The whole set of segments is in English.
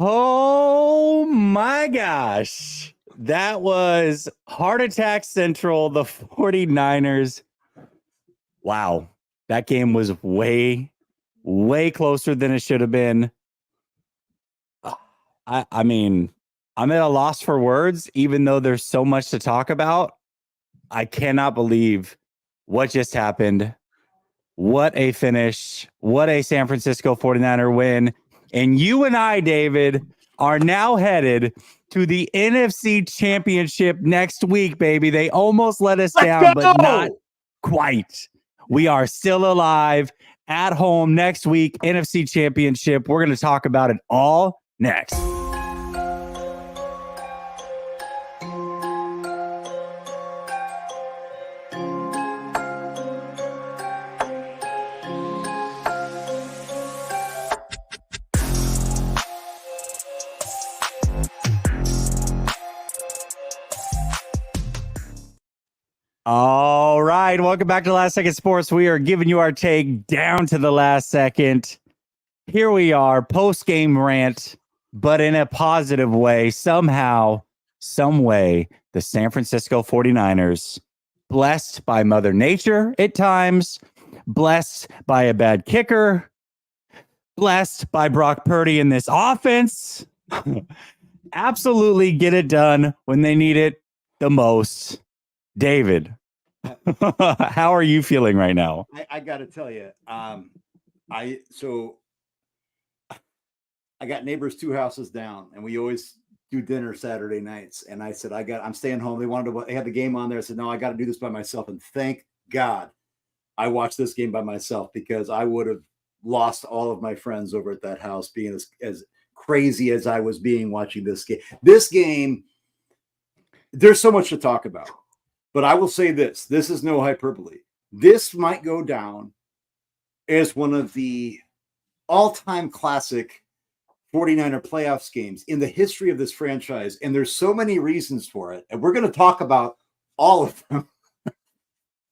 Oh my gosh. That was Heart Attack Central, the 49ers. Wow. That game was way, way closer than it should have been. I mean, I'm at a loss for words, even though there's so much to talk about. I cannot believe what just happened. What a finish. What a San Francisco 49er win. And you and I, David, are now headed to the NFC Championship next week, baby. They almost let us down, but not quite. We are still alive at home next week, NFC Championship. We're going to talk about it all next. All right. Welcome back to Last Second Sports. We are giving you our take down to the last second. Here we are, post-game rant, but in a positive way. Somehow, some way, the San Francisco 49ers, blessed by Mother Nature at times, blessed by a bad kicker, blessed by Brock Purdy in this offense, absolutely get it done when they need it the most. David, how are you feeling right now? I got to tell you, I got neighbors 2 houses down, and we always do dinner Saturday nights. And I said, I'm staying home. They had the game on there. I said, no, I got to do this by myself. And thank God I watched this game by myself, because I would have lost all of my friends over at that house, being as crazy as I was being watching this game. This game, there's so much to talk about. But I will say this is no hyperbole. This might go down as one of the all-time classic 49er playoffs games in the history of this franchise. And there's so many reasons for it. And we're going to talk about all of them.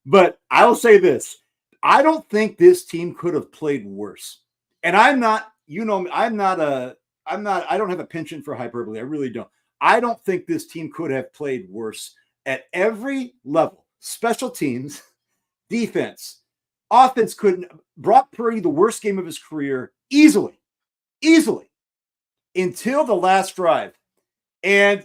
But I will say this. I don't think this team could have played worse. And I don't have a penchant for hyperbole. I really don't. I don't think this team could have played worse at every level. Special teams, defense, offense brought Purdy the worst game of his career easily, until the last drive. And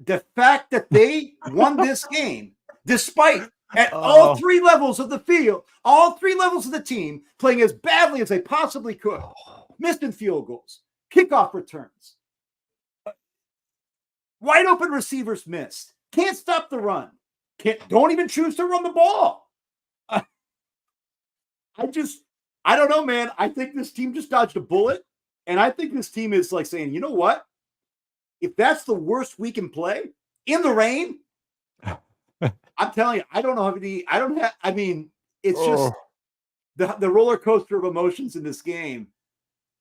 the fact that they won this game, despite at all 3 levels of the field, all 3 levels of the team playing as badly as they possibly could, missing field goals, kickoff returns, wide open receivers missed, can't stop the run, don't even choose to run the ball. I don't know, man. I think this team just dodged a bullet. And I think this team is like saying, you know what? If that's the worst we can play in the rain, I'm telling you, it's just the roller coaster of emotions in this game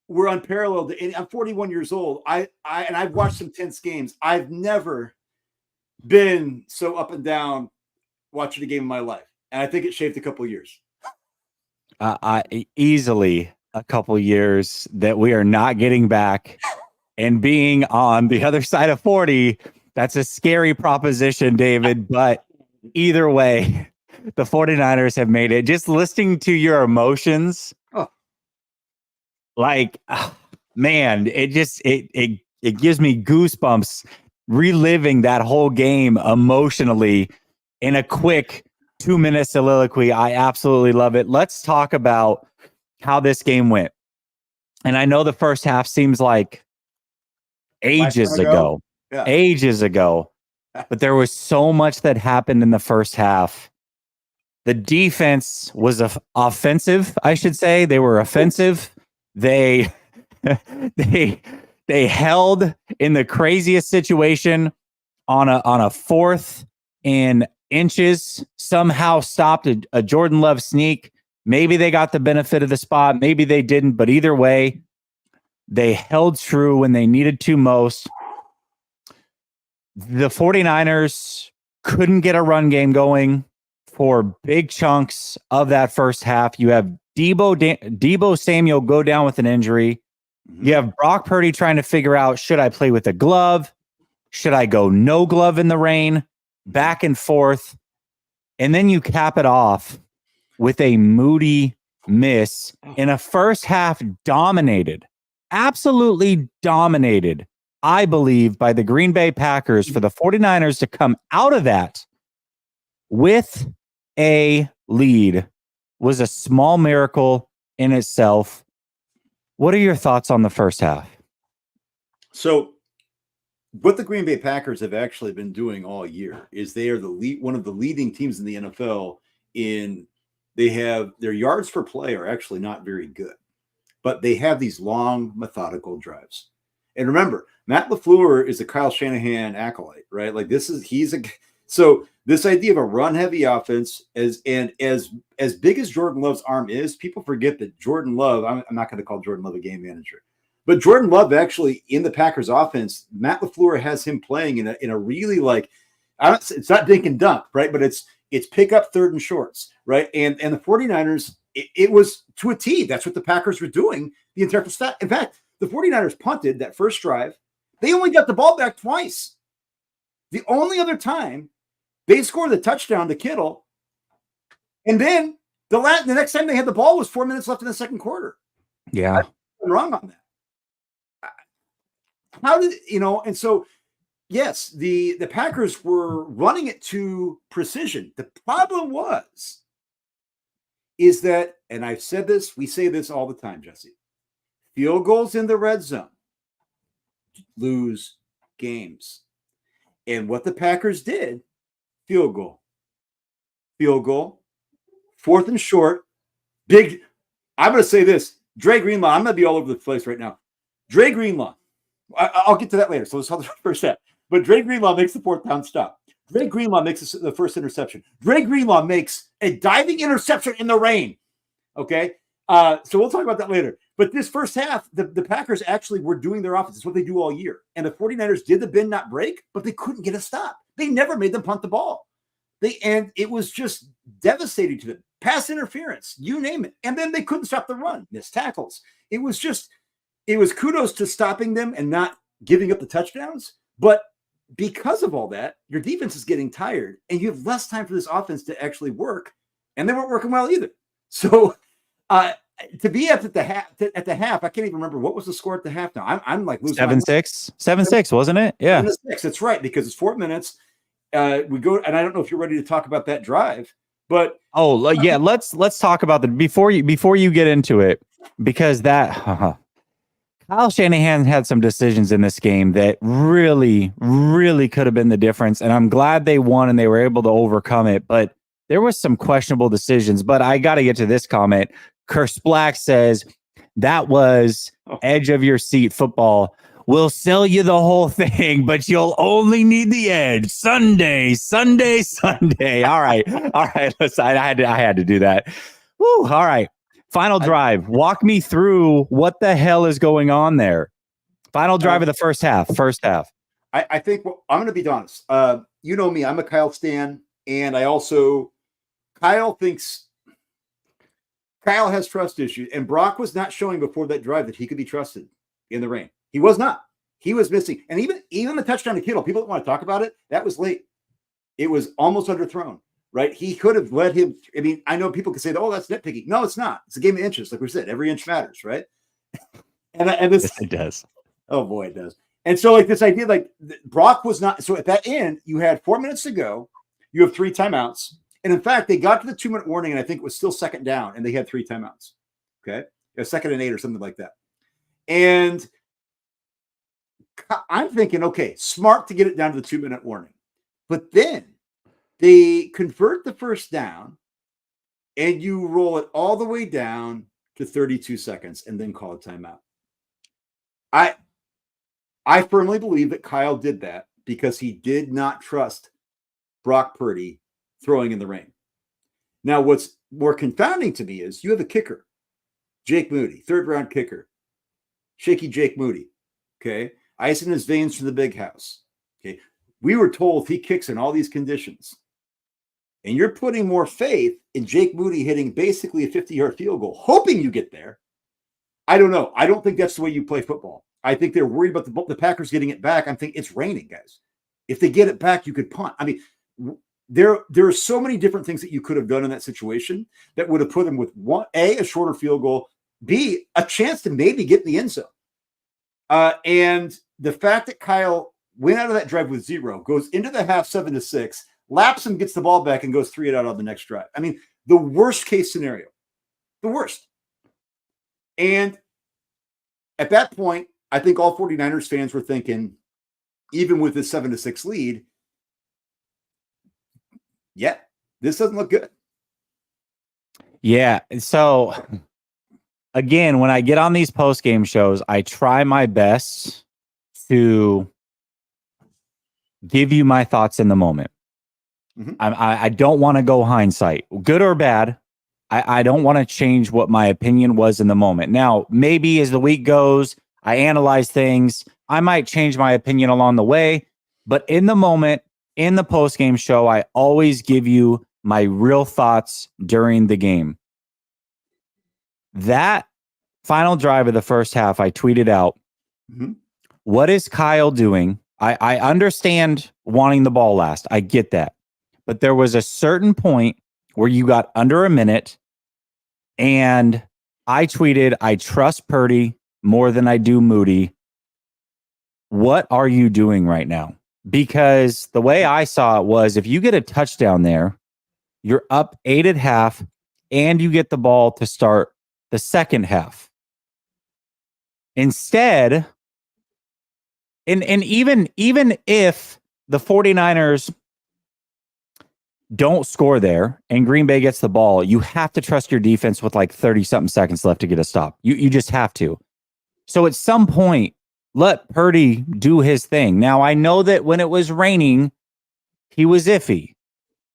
were unparalleled. And I'm 41 years old. And I've watched some tense games. I've never been so up and down watching a game in my life. And I think it shaved a couple of years. Easily a couple years that we are not getting back. And being on the other side of 40, that's a scary proposition, David. But either way, the 49ers have made it. Just listening to your emotions, man, it gives me goosebumps reliving that whole game emotionally in a quick 2-minute soliloquy. I absolutely love it. Let's talk about how this game went. And I know the first half seems like ages ago, but there was so much that happened in the first half. The defense was offensive, I should say. They were offensive. They held in the craziest situation on a 4th and inches, somehow stopped a Jordan Love sneak. Maybe they got the benefit of the spot. Maybe they didn't. But either way, they held true when they needed to most. The 49ers couldn't get a run game going for big chunks of that first half. You have Debo Samuel go down with an injury. You have Brock Purdy trying to figure out, should I play with a glove? Should I go no glove in the rain? Back and forth. And then you cap it off with a Moody miss in a first half dominated, absolutely dominated, I believe, by the Green Bay Packers for the 49ers to come out of that with a lead was a small miracle in itself. What are your thoughts on the first half? So what the Green Bay Packers have actually been doing all year is they are one of the leading teams in the NFL they have their yards per play are actually not very good, but they have these long methodical drives. And remember, Matt LaFleur is a Kyle Shanahan acolyte, right? Like so this idea of a run heavy offense as big as Jordan Love's arm is, people forget that Jordan Love, I'm not going to call Jordan Love a game manager, but Jordan Love actually in the Packers offense, Matt LaFleur has him playing in a really it's not dink and dunk, right? But it's pick up third and shorts, right? And the 49ers, it was to a T. That's what the Packers were doing the entire stat. In fact, the 49ers punted that first drive. They only got the ball back twice. The only other time they scored the touchdown to Kittle. And then the next time they had the ball was 4 minutes left in the second quarter. Yeah. I'm wrong on that. How did, and so, yes, the Packers were running it to precision. The problem is that, and I've said this, we say this all the time, Jesse, field goals in the red zone lose games. And what the Packers did, field goal, 4th and short, big. I'm going to say this, Dre Greenlaw, I'm going to be all over the place right now. Dre Greenlaw, I'll get to that later. So let's talk the first half. But Dre Greenlaw makes the 4th down stop. Dre Greenlaw makes the first interception. Dre Greenlaw makes a diving interception in the rain. Okay. So we'll talk about that later. But this first half, the Packers actually were doing their offense. It's what they do all year. And the 49ers did the bend, not break, but they couldn't get a stop. They never made them punt the ball. And it was just devastating to them. Pass interference, you name it. And then they couldn't stop the run, missed tackles. It was kudos to stopping them and not giving up the touchdowns. But because of all that, your defense is getting tired and you have less time for this offense to actually work. And they weren't working well either. So to be at the half, I can't even remember what was the score at the half now. I'm like losing 7-6, wasn't it? Yeah. 7-6. That's right, because it's 4 minutes. We go, and I don't know if you're ready to talk about that drive, but yeah, let's talk about before you get into it, because that Kyle Shanahan had some decisions in this game that really, really could have been the difference. And I'm glad they won and they were able to overcome it. But there was some questionable decisions. But I got to get to this comment. Curse Black says that was edge of your seat football. We'll sell you the whole thing, but you'll only need the edge. Sunday. All right. Listen, I had to do that. Woo, all right. Final drive. Walk me through what the hell is going on there. Final drive of the first half. I think I'm going to be honest. You know me, I'm a Kyle stan. And Kyle has trust issues. And Brock was not showing before that drive that he could be trusted in the rain. He was not. He was missing. And even the touchdown to Kittle, people don't want to talk about it. That was late. It was almost underthrown. Right? He could have let him. I mean, I know people can say, "Oh, that's nitpicking." No, it's not. It's a game of inches, like we said. Every inch matters, right? And this it does. Oh boy, it does. And so, like this idea, like Brock was not. So at that end, you had 4 minutes to go. You have 3 timeouts, and in fact, they got to the 2-minute warning, and I think it was still second down, and they had 3 timeouts. Okay, a 2nd and 8 or something like that. And I'm thinking, okay, smart to get it down to the 2-minute warning, but then they convert the first down and you roll it all the way down to 32 seconds and then call a timeout. I firmly believe that Kyle did that because he did not trust Brock Purdy throwing in the rain. Now, what's more confounding to me is you have a kicker, Jake Moody, 3rd-round kicker, shaky Jake Moody, okay? Ice in his veins from the big house, okay? We were told he kicks in all these conditions. And you're putting more faith in Jake Moody hitting basically a 50-yard field goal, hoping you get there, I don't know. I don't think that's the way you play football. I think they're worried about the Packers getting it back. I'm thinking it's raining, guys. If they get it back, you could punt. I mean, there are so many different things that you could have done in that situation that would have put them with a shorter field goal, B, a chance to maybe get in the end zone. And the fact that Kyle went out of that drive with 0, goes into the half 7-6, laps him, gets the ball back, and goes 3-8 out on the next drive. I mean, the worst case scenario. The worst. And at that point, I think all 49ers fans were thinking, even with this 7-6 lead, yeah, this doesn't look good. Yeah. So again, when I get on these post-game shows, I try my best to give you my thoughts in the moment. Mm-hmm. I don't want to go hindsight, good or bad. I don't want to change what my opinion was in the moment. Now, maybe as the week goes, I analyze things. I might change my opinion along the way. But in the moment, in the post-game show, I always give you my real thoughts during the game. That final drive of the first half, I tweeted out, what is Kyle doing? I understand wanting the ball last. I get that. But there was a certain point where you got under a minute, and I tweeted, I trust Purdy more than I do Moody. What are you doing right now? Because the way I saw it was, if you get a touchdown there, you're up 8 at half, and you get the ball to start the second half. Instead, and even if the 49ers don't score there and Green Bay gets the ball, you have to trust your defense with like 30-something seconds left to get a stop. You just have to. So at some point, let Purdy do his thing. Now, I know that when it was raining, he was iffy.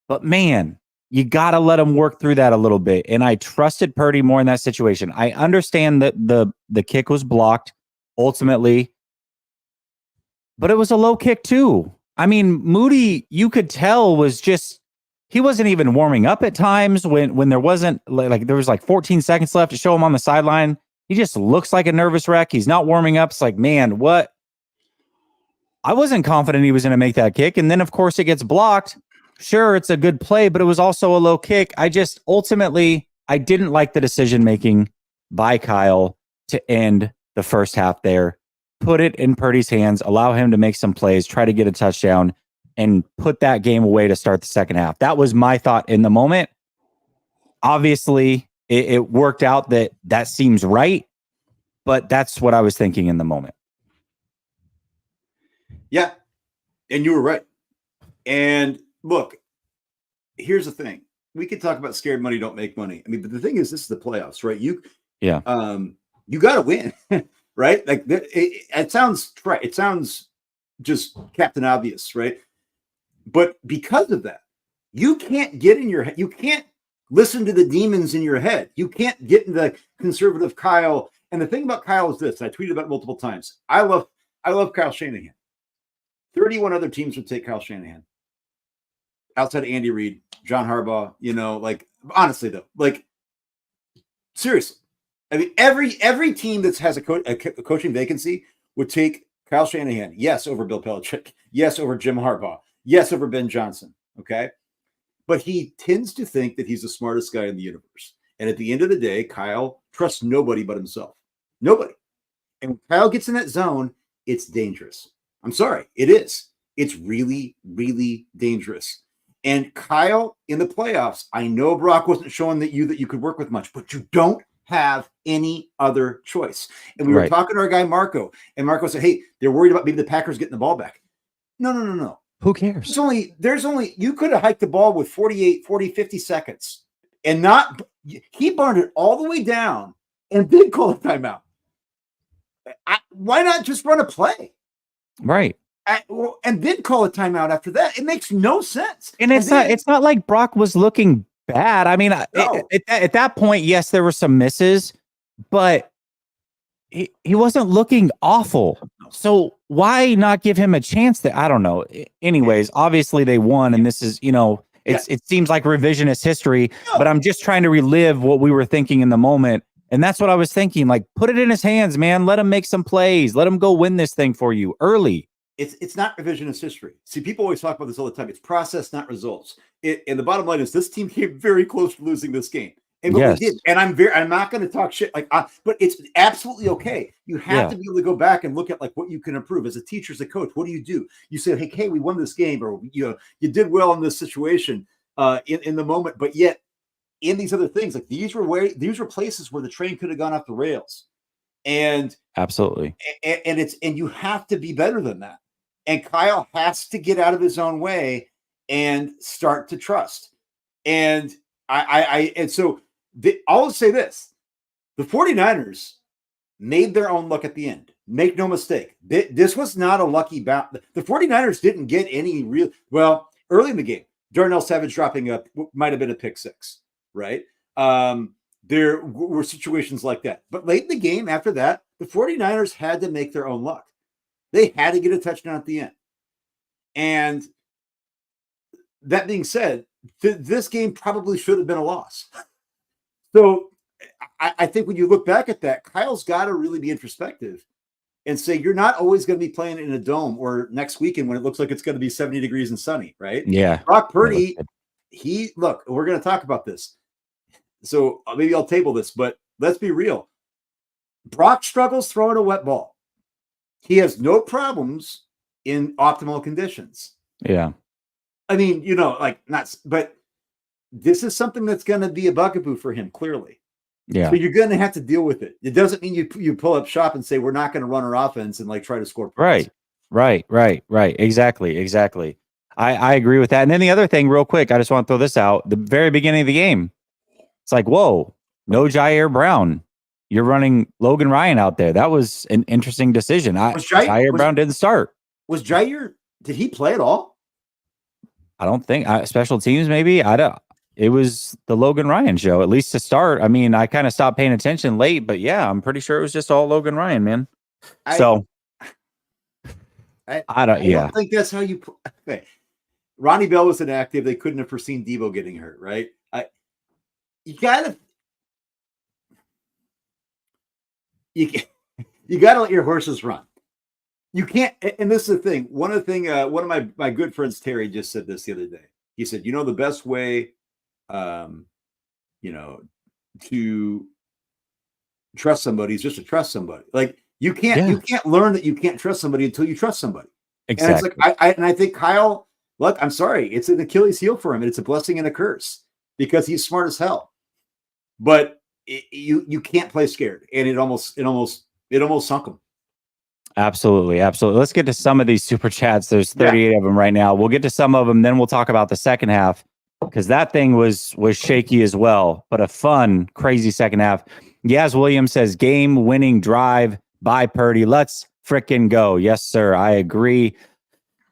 But man, you got to let him work through that a little bit. And I trusted Purdy more in that situation. I understand that the kick was blocked ultimately, but it was a low kick too. I mean, Moody, you could tell, was just, he wasn't even warming up at times when there wasn't, like, there was like 14 seconds left to show him on the sideline. He just looks like a nervous wreck. He's not warming up. It's like, man, what? I wasn't confident he was going to make that kick. And then, of course, it gets blocked. Sure, it's a good play, but it was also a low kick. I just, ultimately, I didn't like the decision-making by Kyle to end the first half there. Put it in Purdy's hands, allow him to make some plays, try to get a touchdown, and put that game away to start the second half. That was my thought in the moment. Obviously, it worked out that seems right, but that's what I was thinking in the moment. Yeah, and you were right. And look, here's the thing. We could talk about scared money don't make money. I mean, but the thing is, this is the playoffs, right? You got to win, right? Like it sounds right. It sounds just Captain Obvious, right? But because of that, you can't get in your head. You can't listen to the demons in your head. You can't get into the conservative Kyle. And the thing about Kyle is this, and I tweeted about it multiple times. I love Kyle Shanahan. 31 other teams would take Kyle Shanahan. Outside of Andy Reid, John Harbaugh, like, honestly though, like, seriously. I mean, every team that has a coaching vacancy would take Kyle Shanahan. Yes, over Bill Belichick. Yes, over Jim Harbaugh. Yes, over Ben Johnson. Okay. But he tends to think that he's the smartest guy in the universe. And at the end of the day, Kyle trusts nobody but himself. Nobody. And when Kyle gets in that zone, it's dangerous. I'm sorry. It is. It's really, really dangerous. And Kyle, in the playoffs, I know Brock wasn't showing that you could work with much, but you don't have any other choice. And we were talking to our guy, Marco, and Marco said, hey, they're worried about maybe the Packers getting the ball back. No. Who cares? There's only, you could have hiked the ball with 40, 50 seconds and he burned it all the way down and did call a timeout. Why not just run a play? Right. And then call a timeout after that. It makes no sense. And it's not like Brock was looking bad. I mean, no. at that point, yes, there were some misses, but he wasn't looking awful. So why not give him a chance? I don't know. Anyways, obviously they won, and this is, it seems like revisionist history, but I'm just trying to relive what we were thinking in the moment. And that's what I was thinking. Like, put it in his hands, man. Let him make some plays. Let him go win this thing for you early. It's not revisionist history. See, people always talk about this all the time. It's process, not results. And the bottom line is this team came very close to losing this game. And what we did, and I'm not going to talk shit but it's absolutely okay. You have to be able to go back and look at like what you can improve as a teacher, as a coach. What do? You say, hey, we won this game, or you did well in this situation in the moment, but yet in these other things, like these were places where the train could have gone off the rails. And absolutely, and you have to be better than that. And Kyle has to get out of his own way and start to trust. And I'll say this: the 49ers made their own luck at the end. Make no mistake. This was not a lucky bounce. The 49ers didn't get any real, early in the game, Darnell Savage dropping up might have been a pick six, right? There were situations like that. But late in the game after that, the 49ers had to make their own luck. They had to get a touchdown at the end. And that being said, this game probably should have been a loss. So I think when you look back at that, Kyle's got to really be introspective and say, you're not always going to be playing in a dome or next weekend when it looks like it's going to be 70 degrees and sunny, right? Yeah. Brock Purdy, we're going to talk about this. So maybe I'll table this, but let's be real. Brock struggles throwing a wet ball. He has no problems in optimal conditions. Yeah. I mean, but this is something that's going to be a bugaboo for him, clearly. Yeah. So you're going to have to deal with it. It doesn't mean you pull up shop and say, we're not going to run our offense and try to score points. Right. Exactly. I agree with that. And then the other thing real quick, I just want to throw this out. The very beginning of the game, it's like, whoa, no Jair Brown. You're running Logan Ryan out there. That was an interesting decision. Jair Brown didn't start. Was Jair, did he play at all? I don't think. Special teams, maybe. It was the Logan Ryan show, at least to start. I mean, I kind of stopped paying attention late, but yeah, I'm pretty sure it was just all Logan Ryan, man. I don't think that's how you play. Okay. Ronnie Bell was inactive. They couldn't have foreseen Debo getting hurt, right? You gotta let your horses run. You can't, and this is the thing. One of my good friends, Terry, just said this the other day. He said, the best way, to trust somebody is just to trust somebody. Like you can't learn that you can't trust somebody until you trust somebody. Exactly. And it's like, I think Kyle, look, I'm sorry. It's an Achilles heel for him, and it's a blessing and a curse because he's smart as hell. But you can't play scared, and it almost sunk him. Absolutely. Let's get to some of these super chats. There's 38 of them right now. We'll get to some of them, then we'll talk about the second half because that thing was shaky as well, but a fun, crazy second half. Yaz Williams says, game-winning drive by Purdy. Let's frickin' go. Yes, sir. I agree.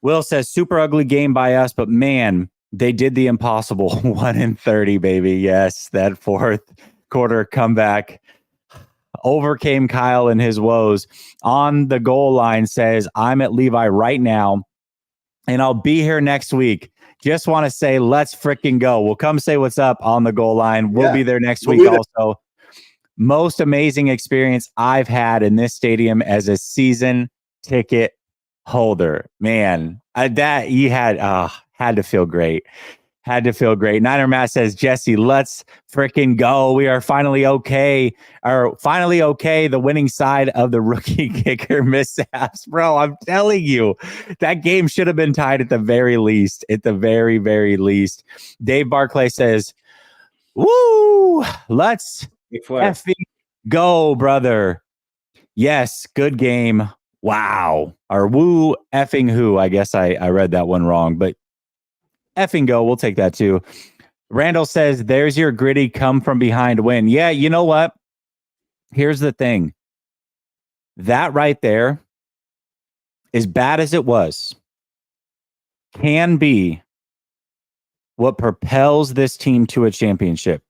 Will says, super ugly game by us, but man, they did the impossible. 1-30, baby. Yes, that fourth quarter comeback overcame Kyle and his woes. On the goal line says, I'm at Levi right now, and I'll be here next week. Just want to say, let's freaking go. We'll come say what's up on the goal line. We'll be there next week also. Most amazing experience I've had in this stadium as a season ticket holder. Man, that you had to feel great. Had to feel great. Niner Matt says, Jesse, let's freaking go. We are finally okay. The winning side of the rookie kicker mishaps. Bro, I'm telling you, that game should have been tied at the very least. At the very, very least. Dave Barclay says, woo, let's effing go, brother. Yes, good game. Wow. Or woo effing who. I guess I read that one wrong, but effing go. We'll take that too. Randall says, there's your gritty come from behind win. Yeah, you know what? Here's the thing. That right there, as bad as it was, can be what propels this team to a championship.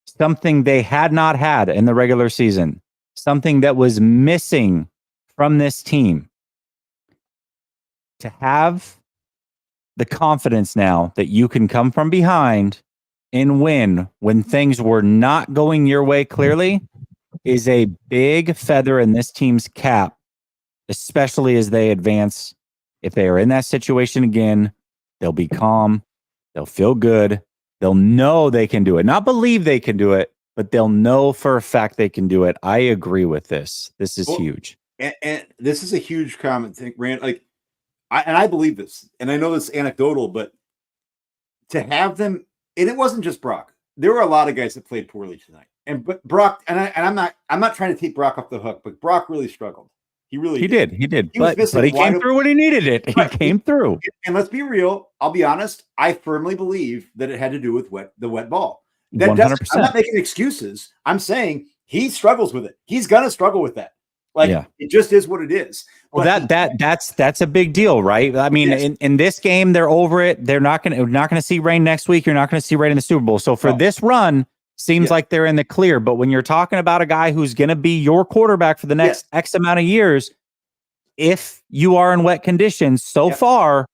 Something they had not had in the regular season. Something that was missing from this team. To have the confidence now that you can come from behind and win when things were not going your way clearly, is a big feather in this team's cap, especially as they advance. If they are in that situation again, they'll be calm. They'll feel good. They'll know they can do it. Not believe they can do it, but they'll know for a fact they can do it. I agree with this. This is huge. And this is a huge comment thing, Rand. Like, I believe this, and I know this is anecdotal, but to have them, and it wasn't just Brock. There were a lot of guys that played poorly tonight. But Brock, I'm not trying to take Brock off the hook, but Brock really struggled. He did. He did. But he came through when he needed it. He came through. And let's be real. I'll be honest. I firmly believe that it had to do with the wet ball. 100%. I'm not making excuses. I'm saying he struggles with it. He's gonna struggle with that. Like, it just is what it is. Well, that's a big deal, right? I mean, in this game, they're over it. They're not gonna see rain next week. You're not gonna see rain in the Super Bowl. So for this run, seems like they're in the clear. But when you're talking about a guy who's gonna be your quarterback for the next X amount of years, if you are in wet conditions, far,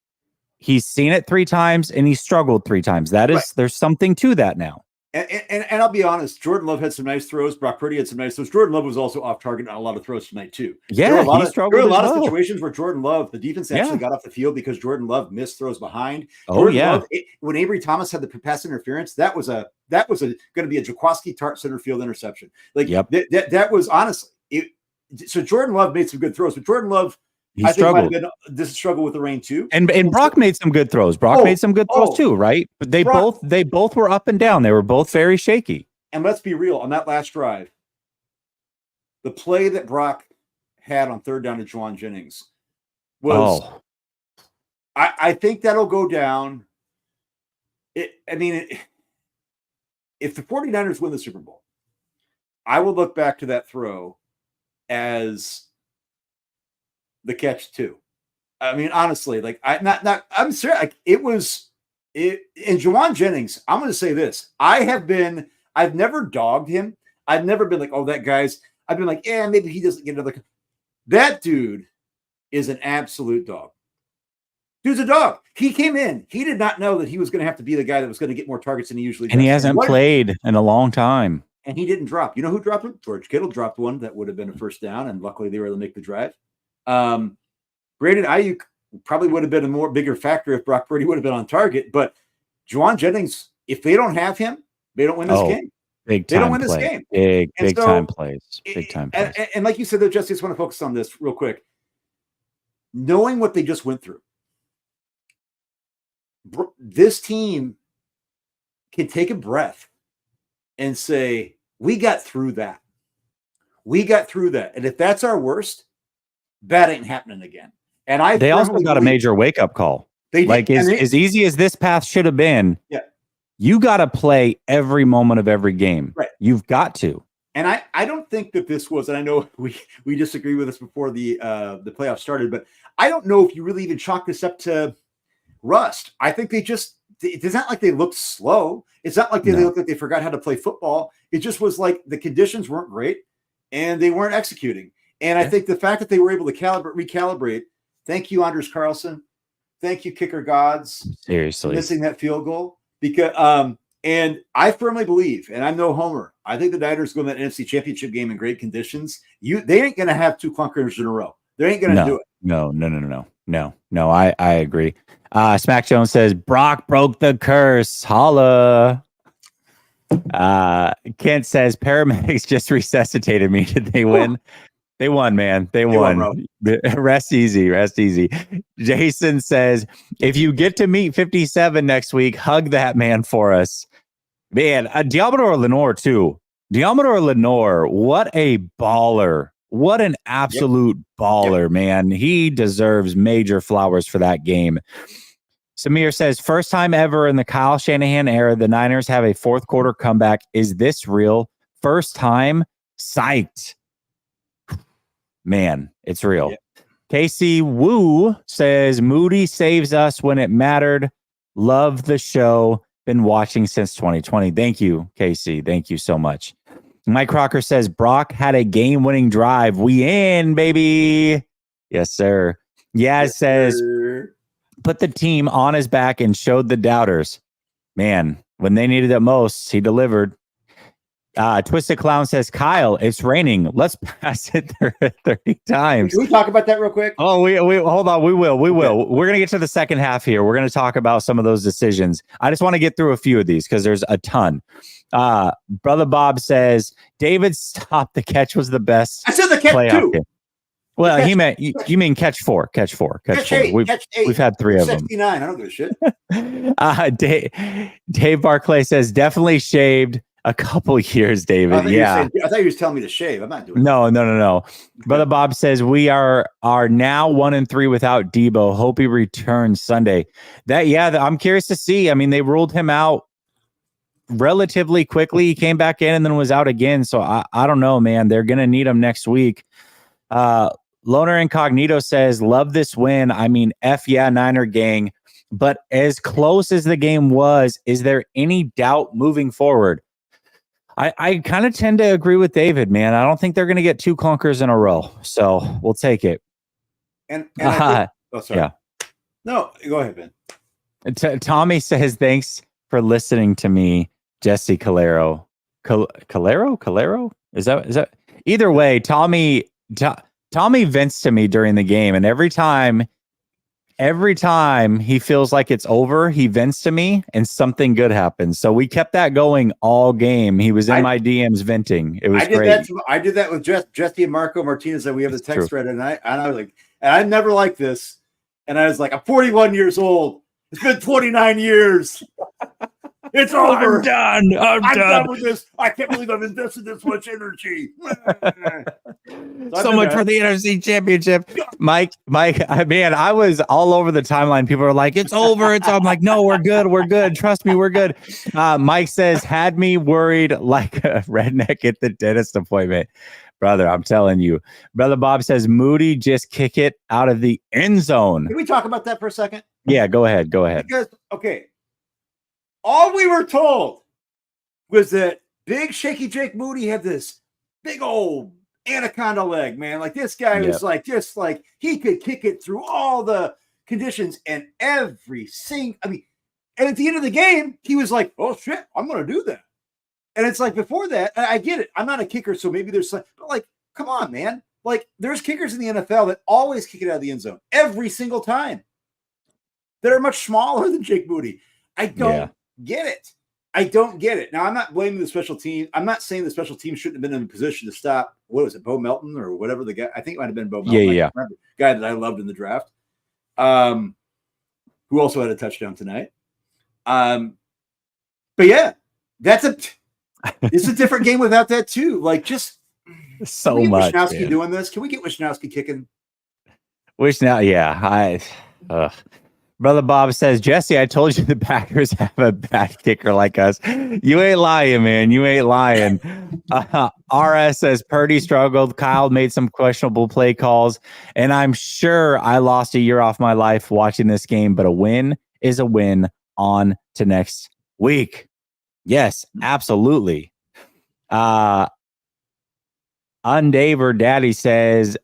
he's seen it 3 times and he's struggled 3 times. That is, there's something to that now. And I'll be honest, Jordan Love had some nice throws. Brock Purdy had some nice throws. Jordan Love was also off target on a lot of throws tonight too. Yeah, there were a lot of situations where Jordan Love, the defense actually got off the field because Jordan Love missed throws behind. Love, when Avery Thomas had the pass interference, that was going to be a Jaquaski Tart center field interception. Like that was honestly it. So Jordan Love made some good throws, but Jordan Love, I think, might have been this struggle with the rain too. And Brock made some good throws. Brock made some good throws too, right? But they both were up and down. They were both very shaky. And let's be real, on that last drive, the play that Brock had on 3rd down to Juwan Jennings was I think that'll go down. If the 49ers win the Super Bowl, I will look back to that throw as the catch too. I mean, honestly, like I'm serious. Like in Juwan Jennings, I'm going to say this. I've never dogged him. I've never been like, oh, that guy's, I've been like, yeah, maybe he doesn't get another. That dude is an absolute dog. Dude's a dog. He came in. He did not know that he was going to have to be the guy that was going to get more targets than he usually does. And he hasn't played in a long time. And he didn't drop. You know who dropped him? George Kittle dropped one that would have been a first down, and luckily they were able to make the drive. Brandon Ayuk probably would have been a bigger factor if Brock Purdy would have been on target. But Juwan Jennings, if they don't have him, they don't win this game. They don't win this game. Big time plays. Big time plays. And like you said, though, Jesse, I just want to focus on this real quick. Knowing what they just went through, this team can take a breath and say, we got through that. We got through that. And if that's our worst, that ain't happening again. And they also got a major wake-up call. They did. Like as easy as this path should have been, you got to play every moment of every game. Right. You've got to. And I don't think that this was, and I know we disagree with this before the playoffs started, but I don't know if you really even chalk this up to rust. I think it's not like they looked slow. It's not like they looked like they forgot how to play football. It just was like the conditions weren't great and they weren't executing. And I think the fact that they were able to recalibrate, thank you, Anders Carlson. Thank you, kicker gods. Seriously. Missing that field goal. Because and I firmly believe, and I'm no homer, I think the Niners go in that NFC Championship game in great conditions. They ain't gonna have 2 clunkers in a row. They ain't gonna do it. No. I agree. Smack Jones says Brock broke the curse. Holla. Kent says paramedics just resuscitated me. Did they win? They won, man. They won. Rest easy. Jason says, if you get to meet 57 next week, hug that man for us. Man, Diamador Lenore, too. Diamador Lenore, what a baller. What an absolute baller, man. He deserves major flowers for that game. Samir says, first time ever in the Kyle Shanahan era, the Niners have a 4th quarter comeback. Is this real? First time? Psyched. Man, it's real. Casey Wu says, Moody saves us when it mattered. Love the show. Been watching since 2020. Thank you, Casey. Thank you so much. Mike Crocker says, Brock had a game-winning drive. We in, baby. Yes, sir. Yaz says, put the team on his back and showed the doubters. Man, when they needed it most, he delivered. Twisted Clown says, Kyle, it's raining. Let's pass it 30 times. Can we talk about that real quick? Oh, we hold on. We will. Okay. We're going to get to the second half here. We're going to talk about some of those decisions. I just want to get through a few of these because there's a ton. Brother Bob says, David stop. The catch was the best. I said the catch too. Game. Well, he meant you mean catch four. Catch four. Eight. We've had 3 of them. 69. I don't give a Dave shit. Barclay says definitely shaved a couple years, David. I thought you were telling me to shave. I'm not doing no. Okay. Brother Bob says we are now 1-3 without Debo. Hope he returns Sunday. I'm curious to see. I mean, they ruled him out relatively quickly. He came back in and then was out again. So I don't know, man. They're gonna need him next week. Loner Incognito says, love this win. I mean, Niner gang. But as close as the game was, is there any doubt moving forward? I kind of tend to agree with David, man. I don't think they're going to get 2 clunkers in a row. So we'll take it. And sorry. Yeah. No, go ahead, Ben. Tommy says, thanks for listening to me, Jesse Calero. Calero? Is that? Either way, Tommy vents to me during the game, and every time he feels like it's over, he vents to me and something good happens. So we kept that going all game. He was in my DMs venting. It was great. I did that with Jesse and Marco Martinez, and we have the text thread, and I was like, and I never liked this. And I was like, I'm 41 years old. It's been 29 years. It's over. I'm done with this. I can't believe I've invested this much energy. So much for the NFC Championship. Mike, man, I was all over the timeline. People are like, it's over. I'm like, no, we're good. Trust me, we're good. Mike says, had me worried like a redneck at the dentist appointment. Brother, I'm telling you. Brother Bob says, Moody, just kick it out of the end zone. Can we talk about that for a second? Yeah, go ahead. Because, all we were told was that Big Shaky Jake Moody had this big old anaconda leg, man. Like this guy was just like he could kick it through all the conditions and and at the end of the game, he was like, oh shit, I'm going to do that. And it's like before that, I get it. I'm not a kicker, so maybe there's some, but like, come on, man. Like there's kickers in the NFL that always kick it out of the end zone every single time. That are much smaller than Jake Moody. I don't get it. I don't get it. Now, I'm not blaming the special team. I'm not saying the special team shouldn't have been in a position to stop, what was it, Bo Melton or whatever the guy, I think it might have been Bo Melton. Yeah. Guy that I loved in the draft, who also had a touchdown tonight. But yeah, it's a different game without that too. Like just so much. Wisnowski doing this. Can we get Wisnowski kicking? Brother Bob says, Jesse, I told you the Packers have a bad kicker like us. You ain't lying, man. You ain't lying. RS says, Purdy struggled. Kyle made some questionable play calls. And I'm sure I lost a year off my life watching this game, but a win is a win. On to next week. Yes, absolutely. Undave or Daddy says,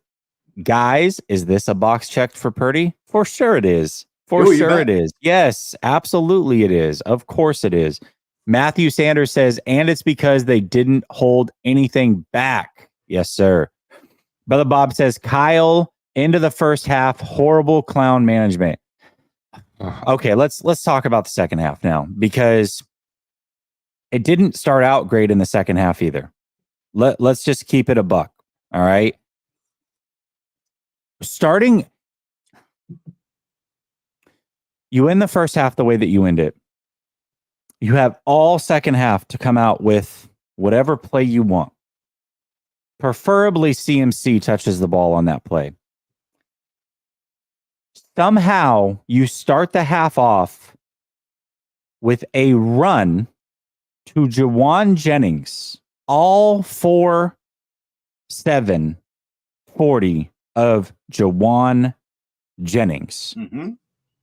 guys, is this a box checked for Purdy? For sure it is. It is. Yes, absolutely it is. Of course it is. Matthew Sanders says, and it's because they didn't hold anything back. Yes, sir. Brother Bob says, Kyle, into the first half, horrible clown management. Okay, let's talk about the second half now, because it didn't start out great in the second half either. Let's just keep it a buck. All right. You end the first half the way that you end it. You have all second half to come out with whatever play you want. Preferably CMC touches the ball on that play. Somehow you start the half off with a run to Jawan Jennings, all 4-7 40 of Jawan Jennings. Mm-hmm.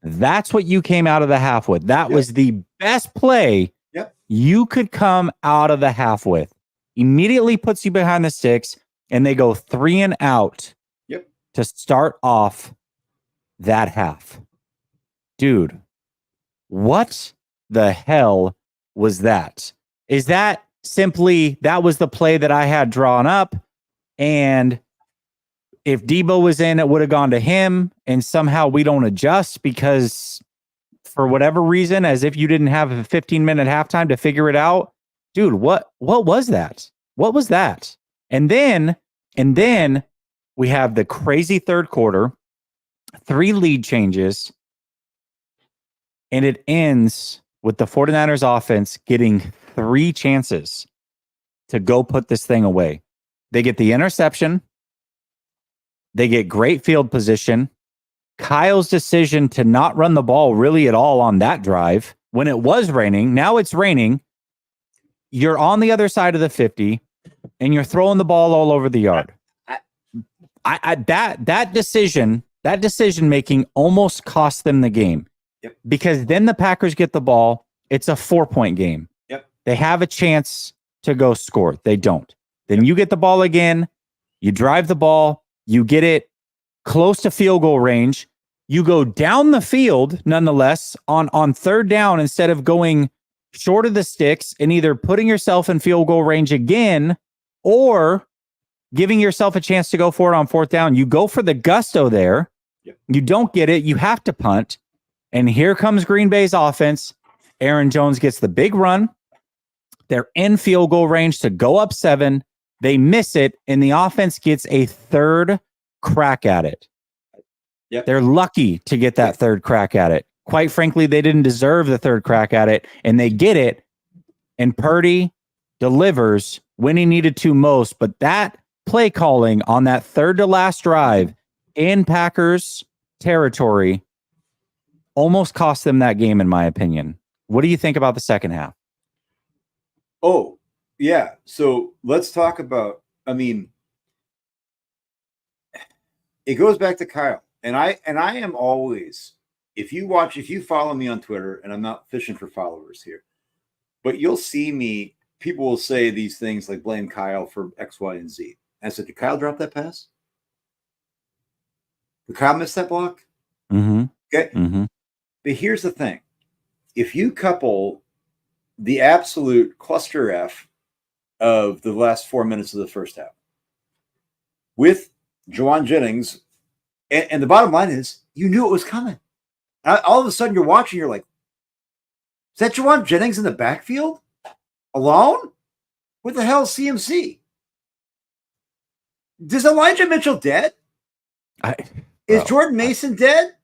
That's what you came out of the half with. That was the best play you could come out of the half with. Immediately puts you behind the sticks, and they go 3 and out to start off that half. Dude, what the hell was that? Is that simply that was the play that I had drawn up. And if Debo was in, it would have gone to him. And somehow we don't adjust because for whatever reason, as if you didn't have a 15-minute halftime to figure it out. Dude, what was that? What was that? And then we have the crazy third quarter, 3 lead changes, and it ends with the 49ers offense getting 3 chances to go put this thing away. They get the interception. They get great field position. Kyle's decision to not run the ball really at all on that drive when it was raining. Now it's raining. You're on the other side of the 50 and you're throwing the ball all over the yard. That decision making almost cost them the game. Yep. Because then the Packers get the ball. It's a 4-point game. Yep. They have a chance to go score. They don't. Then you get the ball again. You drive the ball. You get it close to field goal range. You go down the field, nonetheless, on third down instead of going short of the sticks and either putting yourself in field goal range again or giving yourself a chance to go for it on fourth down. You go for the gusto there. Yep. You don't get it. You have to punt. And here comes Green Bay's offense. Aaron Jones gets the big run. They're in field goal range to go up 7. They miss it, and the offense gets a third crack at it. Yep. They're lucky to get that third crack at it. Quite frankly, they didn't deserve the third crack at it, and they get it, and Purdy delivers when he needed to most. But that play calling on that third to last drive in Packers territory almost cost them that game, in my opinion. What do you think about the second half? Oh, yeah. So let's talk about, it goes back to Kyle. And I am always, if you follow me on Twitter, and I'm not fishing for followers here, but you'll see people will say these things like blame Kyle for X, Y, and Z. And I said, did Kyle drop that pass? Did Kyle miss that block? Mm-hmm. Okay. Mm-hmm. But here's the thing. If you couple the absolute cluster F of the last 4 minutes of the first half with Juwan Jennings, and the bottom line is, you knew it was coming. All of a sudden, you're watching, you're like, is that Juwan Jennings in the backfield? Alone? What the hell is CMC? Is Elijah Mitchell dead? Is Jordan Mason dead?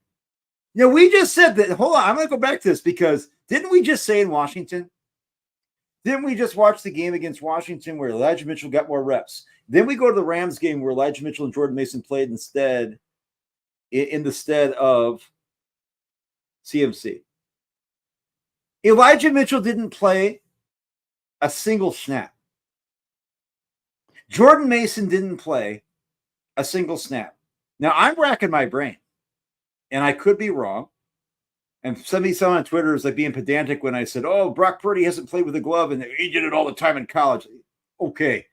We just said that. Hold on, I'm going to go back to this because didn't we just say in Washington? Didn't we just watch the game against Washington where Elijah Mitchell got more reps? Then we go to the Rams game where Elijah Mitchell and Jordan Mason played in the stead of CMC. Elijah Mitchell didn't play a single snap. Jordan Mason didn't play a single snap. Now, I'm racking my brain, and I could be wrong. And somebody saw on Twitter is like being pedantic when I said, oh, Brock Purdy hasn't played with a glove, and he did it all the time in college. Okay.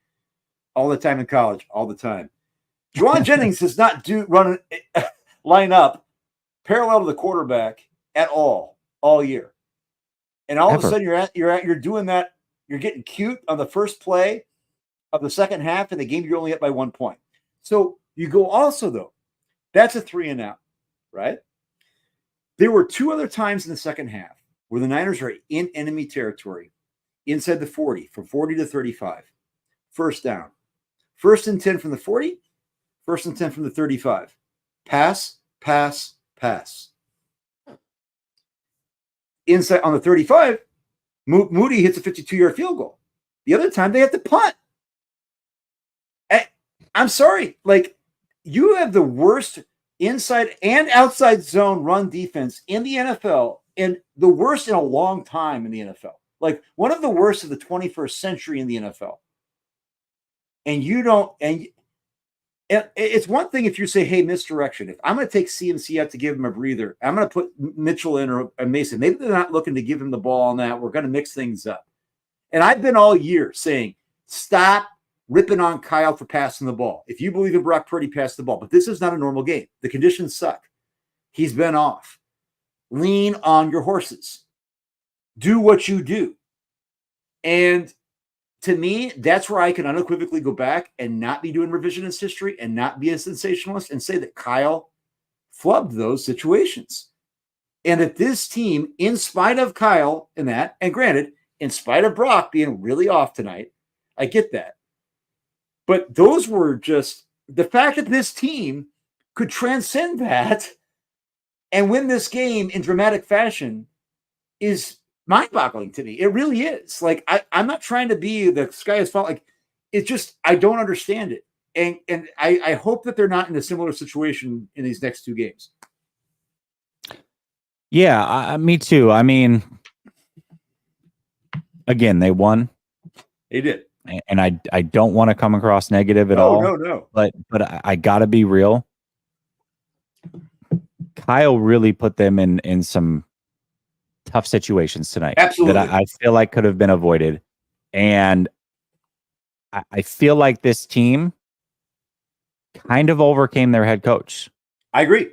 All the time in college, all the time. Juwan Jennings does not line up parallel to the quarterback at all year. And all of a sudden you're doing that. You're getting cute on the first play of the second half in the game. You're only up by 1 point. So you go also though, that's a 3-and-out, right? There were 2 other times in the second half where the Niners are in enemy territory inside the 40, from 40 to 35. First down. 1st and 10 from the 40, 1st and 10 from the 35. Pass, pass, pass. Inside on the 35, Moody hits a 52-yard field goal. The other time they have to punt. I'm sorry. You have the worst inside and outside zone run defense in the NFL, and the worst in a long time in the NFL. One of the worst of the 21st century in the NFL. And you don't, and it's one thing if you say, hey, misdirection. If I'm going to take CMC out to give him a breather, I'm going to put Mitchell in or Mason. Maybe they're not looking to give him the ball on that. We're going to mix things up. And I've been all year saying, stop ripping on Kyle for passing the ball. If you believe in Brock Purdy, pass the ball. But this is not a normal game. The conditions suck. He's been off. Lean on your horses. Do what you do. And to me, that's where I can unequivocally go back and not be doing revisionist history and not be a sensationalist and say that Kyle flubbed those situations. And that this team, in spite of Kyle and that, and granted, in spite of Brock being really off tonight, I get that. But those were just the fact that this team could transcend that and win this game in dramatic fashion is mind-boggling to me. It really is. Like, I'm not trying to be the sky is falling. Like, it's just I don't understand it. And I hope that they're not in a similar situation in these next two games. Yeah, me too. I mean, again, they won. They did. And I don't want to come across negative at all. No. But I got to be real. Kyle really put them in some tough situations tonight. Absolutely. That I feel like could have been avoided. And I feel like this team kind of overcame their head coach. I agree.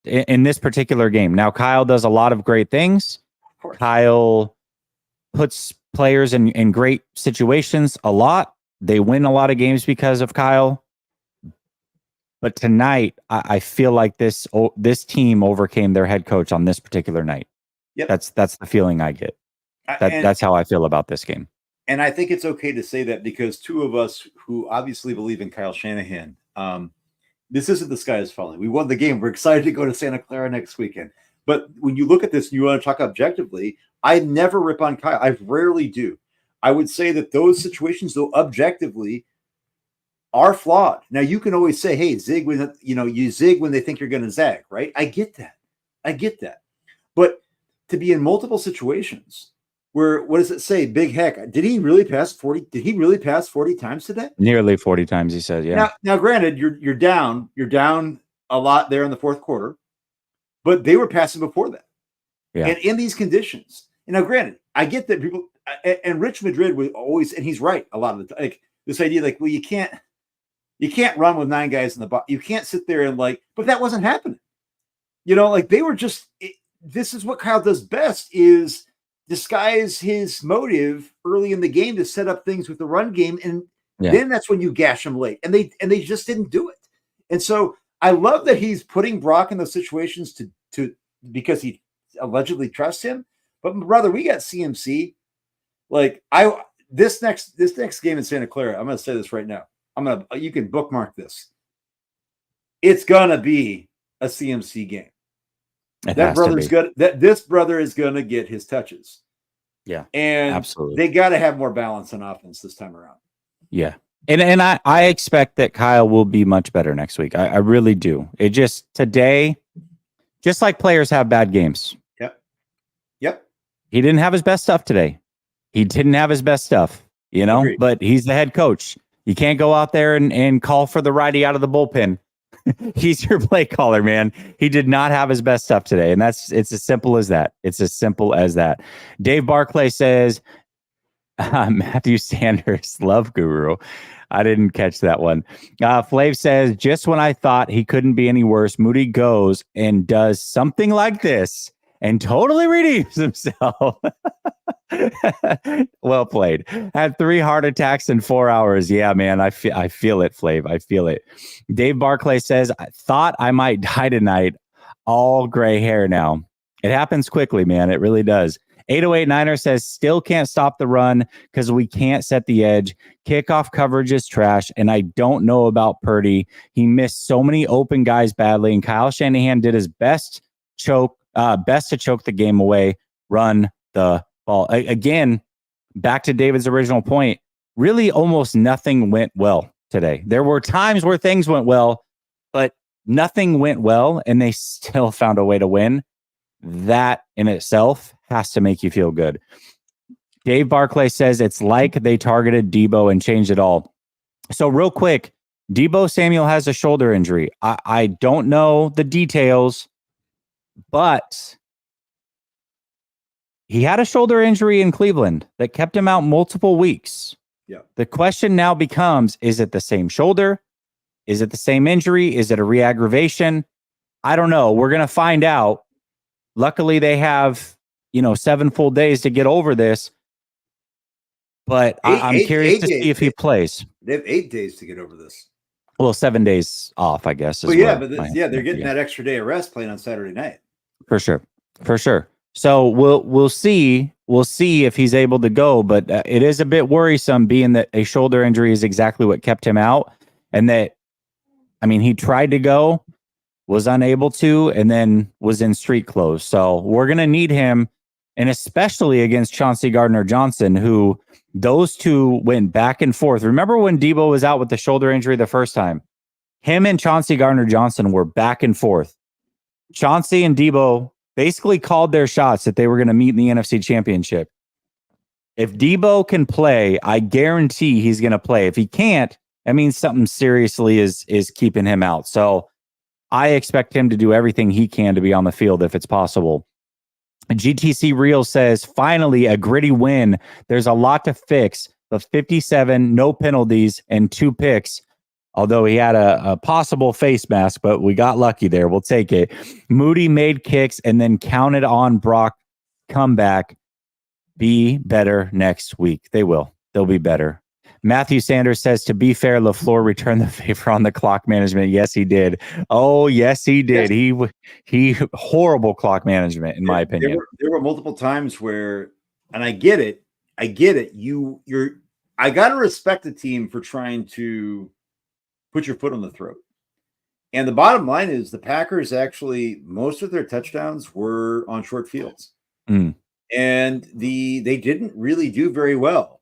In this particular game. Now, Kyle does a lot of great things. Kyle puts players in great situations a lot. They win a lot of games because of Kyle. But tonight, I feel like this team overcame their head coach on this particular night. Yep. That's the feeling I get. That's how I feel about this game. And I think it's okay to say that because two of us who obviously believe in Kyle Shanahan, this isn't the sky is falling. We won the game. We're excited to go to Santa Clara next weekend. But when you look at this and you want to talk objectively, I never rip on Kyle. I rarely do. I would say that those situations, though, objectively are flawed. Now, you can always say, hey, zig when you zig when they think you're going to zag, right? I get that. But to be in multiple situations where, what does it say? Big heck. Did he really pass 40? Did he really pass 40 times today? Nearly 40 times, he said, yeah. Now granted, you're down a lot there in the fourth quarter, but they were passing before that. Yeah. And in these conditions, now granted, I get that people and Rich Madrid was always, and he's right a lot of the time. Like this idea, like, well, you can't run with 9 guys in the box. You can't sit there and but that wasn't happening. Like they were just. This is what Kyle does best: is disguise his motive early in the game to set up things with the run game, and then that's when you gash him late. And they just didn't do it. And so I love that he's putting Brock in those situations to because he allegedly trusts him. But brother, we got CMC. Like this next game in Santa Clara, I'm going to say this right now. You can bookmark this. It's going to be a CMC game. This brother is going to get his touches. Yeah. And absolutely. They got to have more balance on offense this time around. Yeah. And I expect that Kyle will be much better next week. I really do. It just today, just like players have bad games. Yep. He didn't have his best stuff today. Agreed. But he's the head coach. You can't go out there and call for the righty out of the bullpen. He's your play caller, man. He did not have his best stuff today. And it's as simple as that. Dave Barclay says, Matthew Sanders, love guru. I didn't catch that one. Flav says, just when I thought he couldn't be any worse, Moody goes and does something like this and totally redeems himself. Well played. Had 3 heart attacks in 4 hours. Yeah, man. I feel it, Flav. I feel it. Dave Barclay says, I thought I might die tonight. All gray hair now. It happens quickly, man. It really does. 808 Niner says, still can't stop the run because we can't set the edge. Kickoff coverage is trash, and I don't know about Purdy. He missed so many open guys badly, and Kyle Shanahan did his best to choke the game away. Run the ball. Again, back to David's original point, really almost nothing went well today. There were times where things went well, but nothing went well, and they still found a way to win. That in itself has to make you feel good. Dave Barclay says it's like they targeted Debo and changed it all. So real quick, Debo Samuel has a shoulder injury. I don't know the details, but he had a shoulder injury in Cleveland that kept him out multiple weeks. Yeah. The question now becomes, is it the same shoulder? Is it the same injury? Is it a re-aggravation? I don't know. We're going to find out. Luckily, they have, 7 full days to get over this. But I'm curious to see if he plays. They have 8 days to get over this. Well, 7 days off, I guess. Well, yeah, but they're getting that extra day of rest playing on Saturday night. For sure. So we'll see. We'll see if he's able to go, but it is a bit worrisome, being that a shoulder injury is exactly what kept him out, and that, I mean, he tried to go, was unable to, and then was in street clothes. So we're gonna need him, and especially against Chauncey Gardner-Johnson, who those two went back and forth. Remember when Debo was out with the shoulder injury the first time? Him and Chauncey Gardner-Johnson were back and forth. Chauncey and Debo basically called their shots that they were going to meet in the NFC Championship. If Debo can play, I guarantee he's going to play. If he can't, that means something seriously is keeping him out. So I expect him to do everything he can to be on the field if it's possible. GTC Real says, finally, a gritty win. There's a lot to fix. The 57, no penalties, and 2 picks. Although he had a possible face mask, but we got lucky there. We'll take it. Moody made kicks and then counted on Brock comeback. Be better next week. They will. They'll be better. Matthew Sanders says, to be fair, LaFleur returned the favor on the clock management. Yes, he did. Oh, yes, he did. Yes. He horrible clock management, in my opinion. There were multiple times where, and I get it. I got to respect the team for trying to put your foot on the throat. And the bottom line is the Packers actually, most of their touchdowns were on short fields. And they didn't really do very well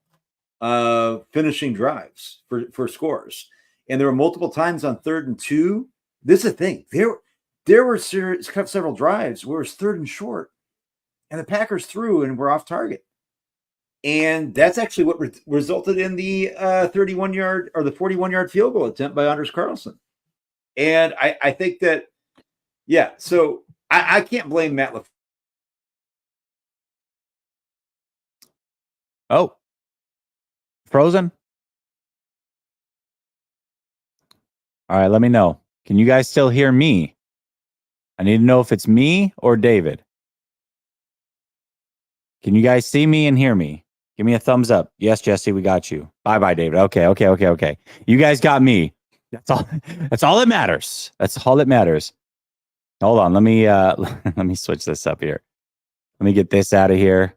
finishing drives for scores. And there were multiple times on 3rd and 2. This is the thing. There were several drives where it was 3rd and short. And the Packers threw and were off target. And that's actually what resulted in the 31-yard or the 41-yard field goal attempt by Anders Carlson. And I think that, yeah, so I can't blame Matt LaFleur. Oh, frozen? All right, let me know. Can you guys still hear me? I need to know if it's me or David. Can you guys see me and hear me? Give me a thumbs up. Yes, Jesse, we got you. Bye, David. Okay. You guys got me. That's all that matters. That's all that matters. Hold on. Let me switch this up here. Let me get this out of here.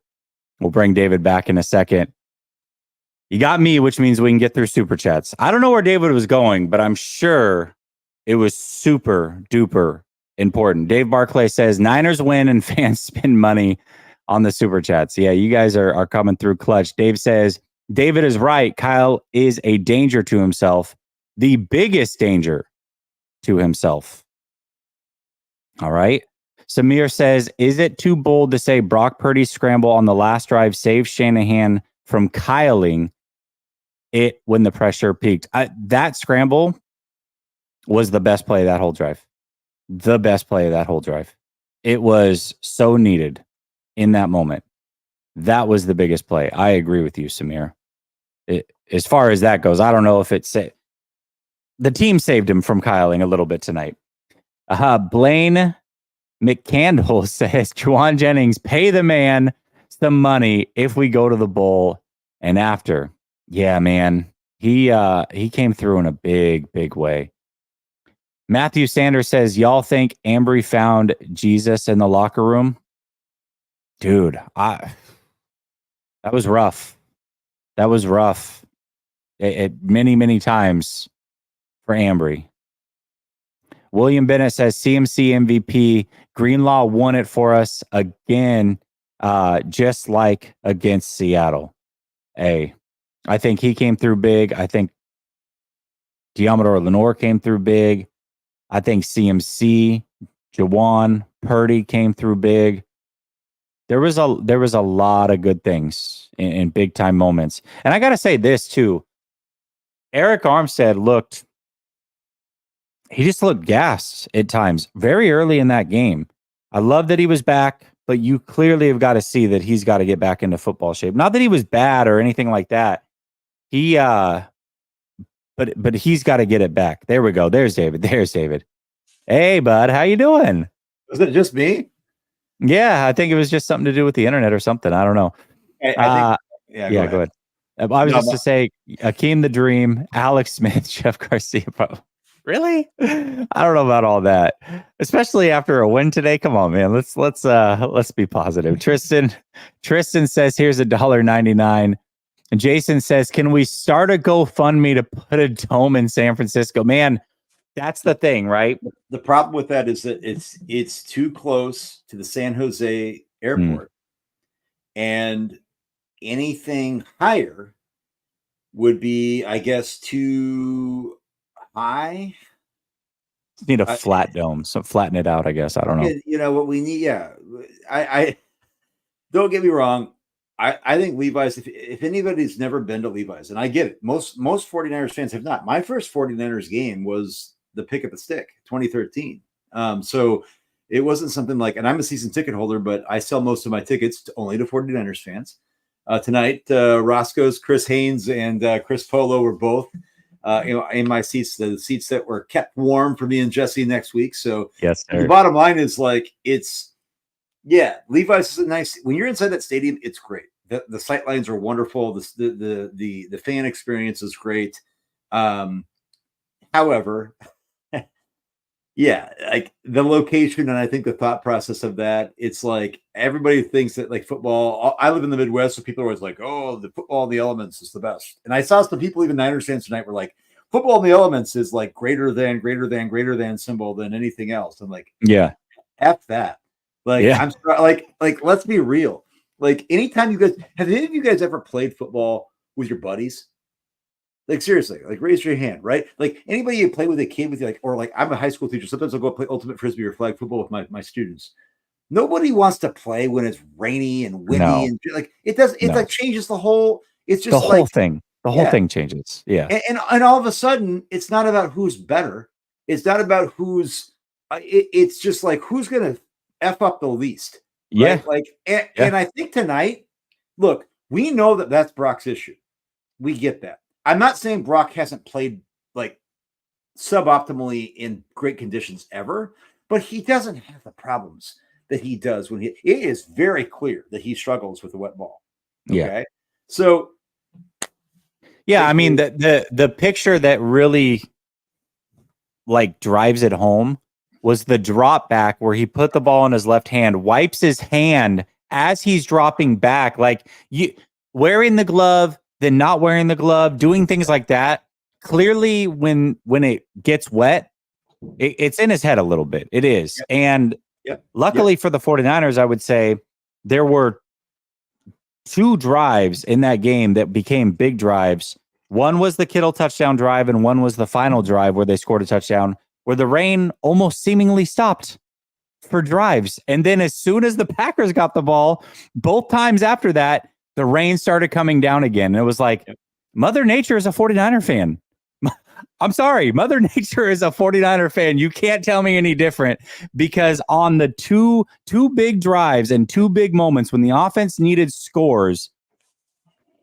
We'll bring David back in a second. You got me, which means we can get through super chats. I don't know where David was going, but I'm sure it was super duper important. Dave Barclay says Niners win and fans spend money on the super chats. Yeah, you guys are coming through clutch. Dave says, David is right. Kyle is a danger to himself. The biggest danger to himself. All right. Samir says, is it too bold to say Brock Purdy's scramble on the last drive saved Shanahan from Kyling it when the pressure peaked? That scramble was the best play of that whole drive. The best play of that whole drive. It was so needed in that moment. That was the biggest play. I agree with you, Samir. As far as that goes, I don't know if it's the team saved him from Kyling a little bit tonight. Blaine McCandle says, Juwan Jennings, pay the man some money if we go to the bowl and after. Yeah, man. He came through in a big, big way. Matthew Sanders says, y'all think Ambry found Jesus in the locker room? Dude, that was rough. That was rough. Many, many times for Ambry. William Bennett says CMC MVP. Greenlaw won it for us again, just like against Seattle. Hey, I think he came through big. I think Diamador Lenore came through big. I think CMC, Jawan, Purdy came through big. There was a lot of good things in big time moments. And I got to say this too. Eric Armstead he just looked gassed at times very early in that game. I love that he was back, but you clearly have got to see that he's got to get back into football shape. Not that he was bad or anything like that. But he's got to get it back. There we go. There's David. Hey, bud, how you doing? Was it just me? Yeah, I think it was just something to do with the internet or something. I don't know. Yeah, go ahead. I was just to say, Akeem the Dream, Alex Smith, Jeff Garcia. Really? I don't know about all that, especially after a win today. Come on, man. Let's be positive. Tristan says, here's $1.99. And Jason says, can we start a GoFundMe to put a dome in San Francisco? Man, that's the thing, right? The problem with that is that it's too close to the San Jose airport. And anything higher would be, I guess, too high. Need a flat dome, so flatten it out, I guess. I don't know. You know what we need? Yeah. I don't get me wrong. I think Levi's, if anybody's never been to Levi's, and I get it, most 49ers fans have not. My first 49ers game was the pick at the stick, 2013. So it wasn't something like, and I'm a season ticket holder, but I sell most of my tickets only to 49ers fans. Tonight, Roscoe's, Chris Haynes, and Chris Polo were both in my seats, the seats that were kept warm for me and Jesse next week. So yes, the bottom line is like, Levi's is a nice, when you're inside that stadium, it's great. The sight lines are wonderful. The fan experience is great. However, like the location, and I think the thought process of that, it's like everybody thinks that like football. I live in the Midwest, so people are always like, "Oh, the football in the elements is the best." And I saw some people, even Niners fans tonight, were like, "Football in the elements is like greater than symbol than anything else." I'm like, yeah, F that. Like, I'm like, let's be real. Like, anytime have any of you guys ever played football with your buddies? Like, seriously, like, raise your hand, right? Like, anybody you play with a kid with you, like, or like, I'm a high school teacher. Sometimes I'll go play ultimate frisbee or flag football with my students. Nobody wants to play when it's rainy and windy and like it does. It like changes the whole. It's just the whole thing. The whole thing changes. Yeah, and all of a sudden, it's not about who's better. It's not about who's. It's just like who's gonna F up the least. Right? Yeah, like, and I think tonight, look, we know that that's Brock's issue. We get that. I'm not saying Brock hasn't played like suboptimally in great conditions ever, but he doesn't have the problems that he does when it is very clear that he struggles with the wet ball. Okay. Yeah. So yeah, I mean the picture that really like drives it home was the drop back where he put the ball in his left hand, wipes his hand as he's dropping back, like you wearing the glove, then not wearing the glove, doing things like that. Clearly, when it gets wet, it's in his head a little bit. It is. Yep. And luckily for the 49ers, I would say there were 2 drives in that game that became big drives. One was the Kittle touchdown drive, and one was the final drive where they scored a touchdown, where the rain almost seemingly stopped for drives. And then as soon as the Packers got the ball, both times after that, the rain started coming down again. And it was like, Mother Nature is a 49er fan. I'm sorry. Mother Nature is a 49er fan. You can't tell me any different, because on the two big drives and 2 big moments when the offense needed scores,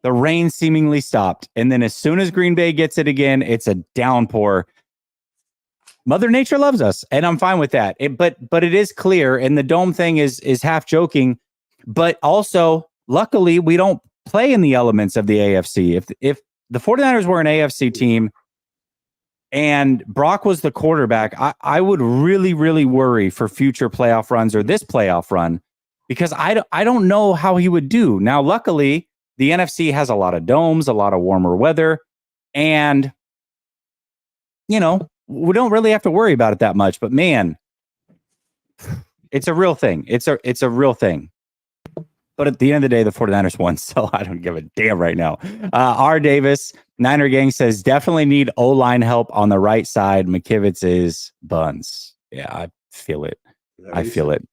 the rain seemingly stopped. And then as soon as Green Bay gets it again, it's a downpour. Mother Nature loves us, and I'm fine with that. But it is clear, and the dome thing is half joking, but also luckily we don't play in the elements of the AFC. If the 49ers were an AFC team and Brock was the quarterback, I would really, really worry for future playoff runs or this playoff run, because I don't know how he would do. Now, luckily, the NFC has a lot of domes, a lot of warmer weather, and, you know, we don't really have to worry about it that much. But, man, it's a real thing. It's a real thing. But at the end of the day, the 49ers won, so I don't give a damn right now. R. Davis, Niner Gang, says, definitely need O-line help on the right side. McKivitz is buns. Yeah, I feel it. I feel it.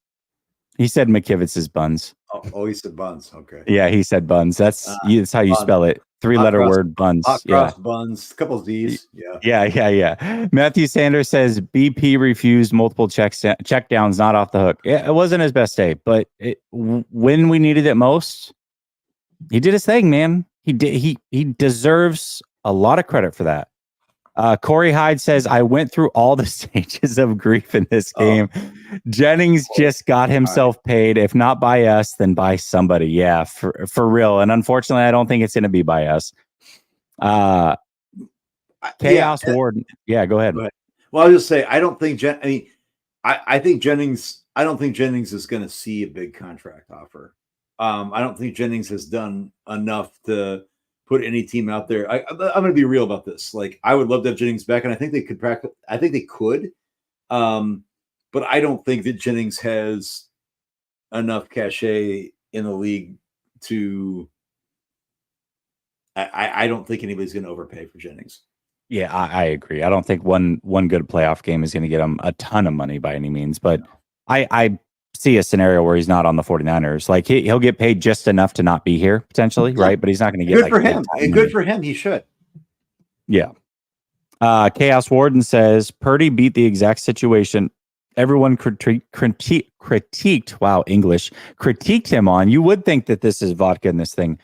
He said McKivitz is buns. Oh, he said buns. Okay. Yeah, he said buns. That's how you spell it. 3-letter word, buns. Hot cross buns, a couple of Z's. Yeah. Matthew Sanders says BP refused multiple checkdowns, not off the hook. It wasn't his best day, but when we needed it most, he did his thing, man. He deserves a lot of credit for that. Corey Hyde says, I went through all the stages of grief in this game. Jennings just got himself paid. If not by us, then by somebody. Yeah, for real. And unfortunately, I don't think it's going to be by us. Chaos Ward. Yeah, go ahead. Well, I'll just say I don't think I think Jennings. I don't think Jennings is going to see a big contract offer. I don't think Jennings has done enough to put any team out there. I'm going to be real about this. Like, I would love to have Jennings back, and I think they could practice. I think they could, but I don't think that Jennings has enough cachet in the league to. I don't think anybody's going to overpay for Jennings. Yeah, I agree. I don't think one good playoff game is going to get him a ton of money by any means, but I see a scenario where he's not on the 49ers. Like, he'll get paid just enough to not be here potentially, right? But he's not going to get good for him. Good for him. He should. Yeah. Chaos Warden says Purdy beat the exact situation everyone critiqued. Wow, English critiqued him on. You would think that this is vodka in this thing.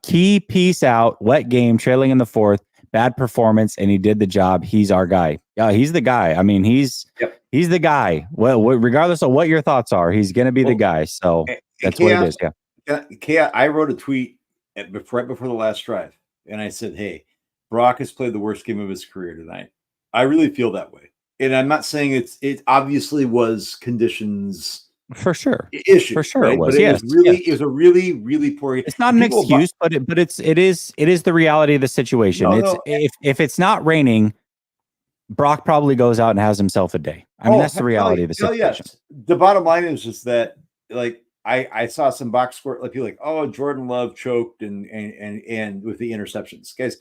Key piece out, wet game, trailing in the fourth, bad performance, and he did the job. He's our guy. Yeah, he's the guy. I mean, he's the guy. Well, regardless of what your thoughts are, he's going to be the guy. So that's what it is. Yeah. I wrote a tweet right before the last drive, and I said, "Hey, Brock has played the worst game of his career tonight." I really feel that way. And I'm not saying it obviously was conditions for sure issue for sure, right? It was. But Yes, it was a really, really poor. It's not an excuse, but it is the reality of the situation. If it's not raining, Brock probably goes out and has himself a day. I mean, that's the reality of the situation. Yes. The bottom line is just that, like, I saw some box score, like, people like, oh, Jordan Love choked and with the interceptions, guys.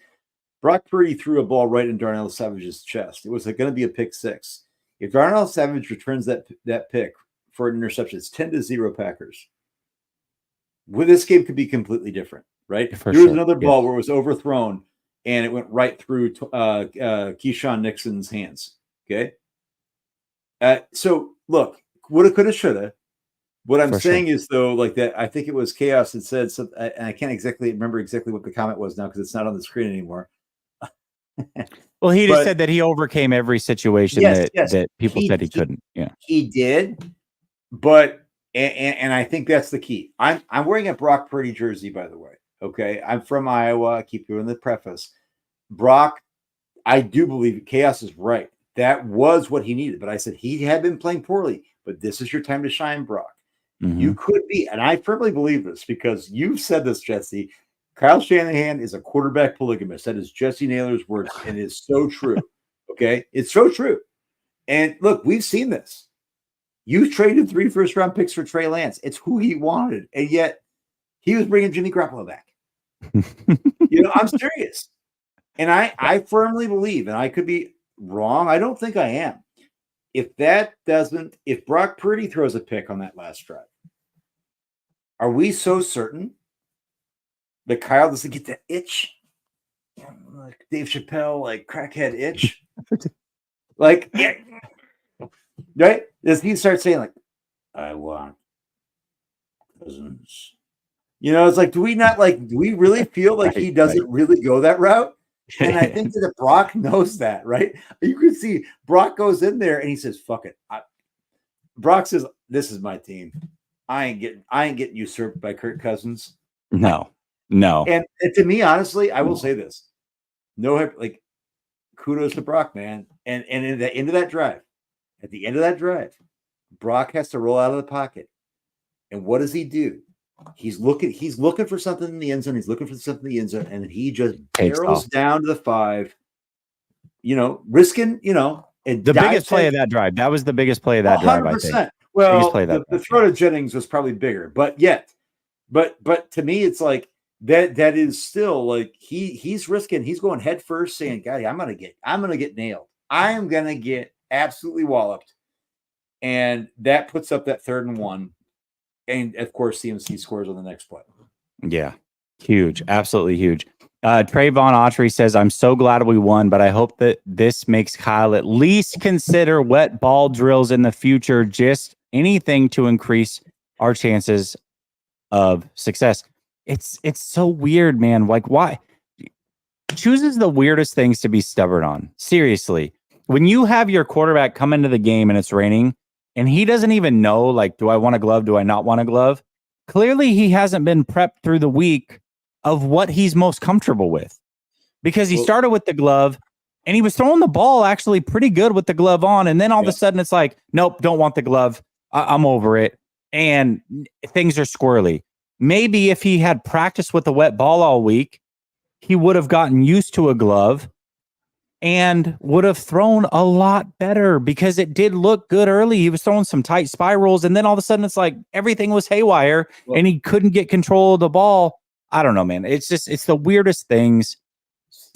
Brock Purdy threw a ball right in Darnell Savage's chest. It was going to be a pick six. If Darnell Savage returns that pick for an interception, it's 10-0 Packers. Well, this game could be completely different, right? There was another ball where it was overthrown and it went right through Keyshawn Nixon's hands. Okay. So look, woulda, coulda, shoulda. What I'm saying is, though, like, that I think it was Chaos that said something, and I can't remember exactly what the comment was now because it's not on the screen anymore. Well, he just said that he overcame every situation that people said he couldn't. Yeah, he did. But and I think that's the key. I'm wearing a Brock Purdy jersey, by the way. Okay, I'm from Iowa. I keep doing the preface. Brock, I do believe Chaos is right. That was what he needed. But I said he had been playing poorly. But this is your time to shine, Brock. Mm-hmm. You could be, and I firmly believe this because you've said this, Jesse. Kyle Shanahan is a quarterback polygamist. That is Jesse Naylor's words, and it's so true. Okay, it's so true. And look, we've seen this. You traded 3 first-round picks for Trey Lance. It's who he wanted, and yet he was bringing Jimmy Garoppolo back. I'm serious, and I firmly believe, and I could be wrong. I don't think I am. If Brock Purdy throws a pick on that last drive, are we so certain that Kyle doesn't get that itch? Like Dave Chappelle, like crackhead itch? Like, yeah. Right? Does he start saying, like, I want Cousins? It's like, do we really feel like he doesn't really go that route? And I think that Brock knows that, right? You can see Brock goes in there and he says, fuck it. Brock says, this is my team. I ain't getting usurped by Kirk Cousins. No. And to me, honestly, I will say this. Kudos to Brock, man. And at the end of that drive, Brock has to roll out of the pocket. And what does he do? He's looking for something in the end zone. And he just barrels down to the 5, risking, and the biggest play of that drive. That was the biggest play of that 100%. Drive, I think. Well, the throw to Jennings was probably bigger, but to me, it's like that is still like he's risking. He's going head first, saying, "God, I'm gonna get nailed. I am gonna get absolutely walloped," and that puts up that 3rd and 1. And of course, CMC scores on the next play. Yeah, huge, absolutely huge. Trayvon Autry says, "I'm so glad we won, but I hope that this makes Kyle at least consider wet ball drills in the future. Just anything to increase our chances of success." It's so weird, man. Like, why chooses the weirdest things to be stubborn on? Seriously, when you have your quarterback come into the game and it's raining, and he doesn't even know, like, do I want a glove? Do I not want a glove? Clearly, he hasn't been prepped through the week of what he's most comfortable with, because he started with the glove and he was throwing the ball actually pretty good with the glove on. And then all of a sudden it's like, nope, don't want the glove. I'm over it. And things are squirrely. Maybe if he had practiced with the wet ball all week, he would have gotten used to a glove and would have thrown a lot better, because it did look good early. He was throwing some tight spirals, and then all of a sudden it's like everything was haywire and he couldn't get control of the ball. I don't know, man. It's the weirdest things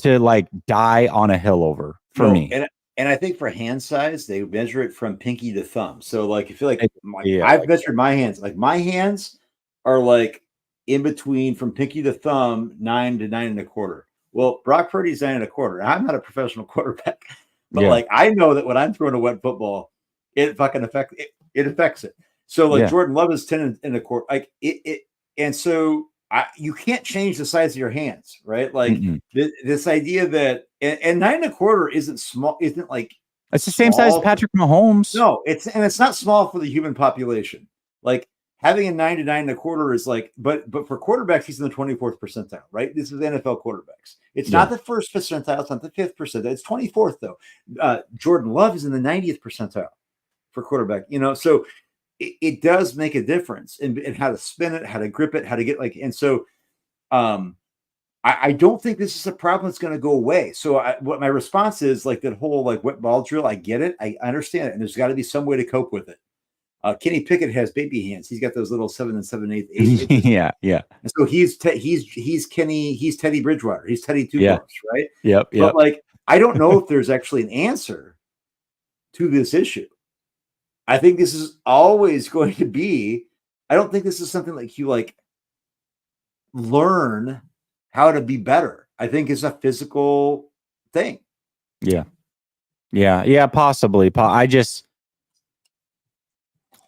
to like die on a hill over for me. And I think for hand size, they measure it from pinky to thumb. So like, I feel like I've measured my hands. Like my hands are like in between from pinky to thumb, 9 to 9.25. Well, Brock Purdy's 9.25. I'm not a professional quarterback, but like I know that when I'm throwing a wet football, it fucking affects it. So like Jordan Love is 10.25. Like it and so you can't change the size of your hands, right? Like this idea that and 9.25 isn't small, isn't like it's the same size as Patrick Mahomes. No, it's not small for the human population. Like having a 9 to 9.25 is like, but for quarterbacks, he's in the 24th percentile, right? This is NFL quarterbacks. It's not the first percentile, it's not the 5th percentile, it's 24th though. Jordan Love is in the 90th percentile for quarterback, so it does make a difference in how to spin it, how to grip it, how to get like, and so I don't think this is a problem that's going to go away. So what my response is, like that whole like wet ball drill, I get it. I understand it. And there's got to be some way to cope with it. Kenny Pickett has baby hands. He's got those little 7 7/8 inches. Yeah. And so he's Teddy Bridgewater. He's Teddy Two Gloves, right? Yep. But like, I don't know if there's actually an answer to this issue. I think this is always going to be, I don't think this is something like you like learn how to be better. I think it's a physical thing. Yeah, possibly. I just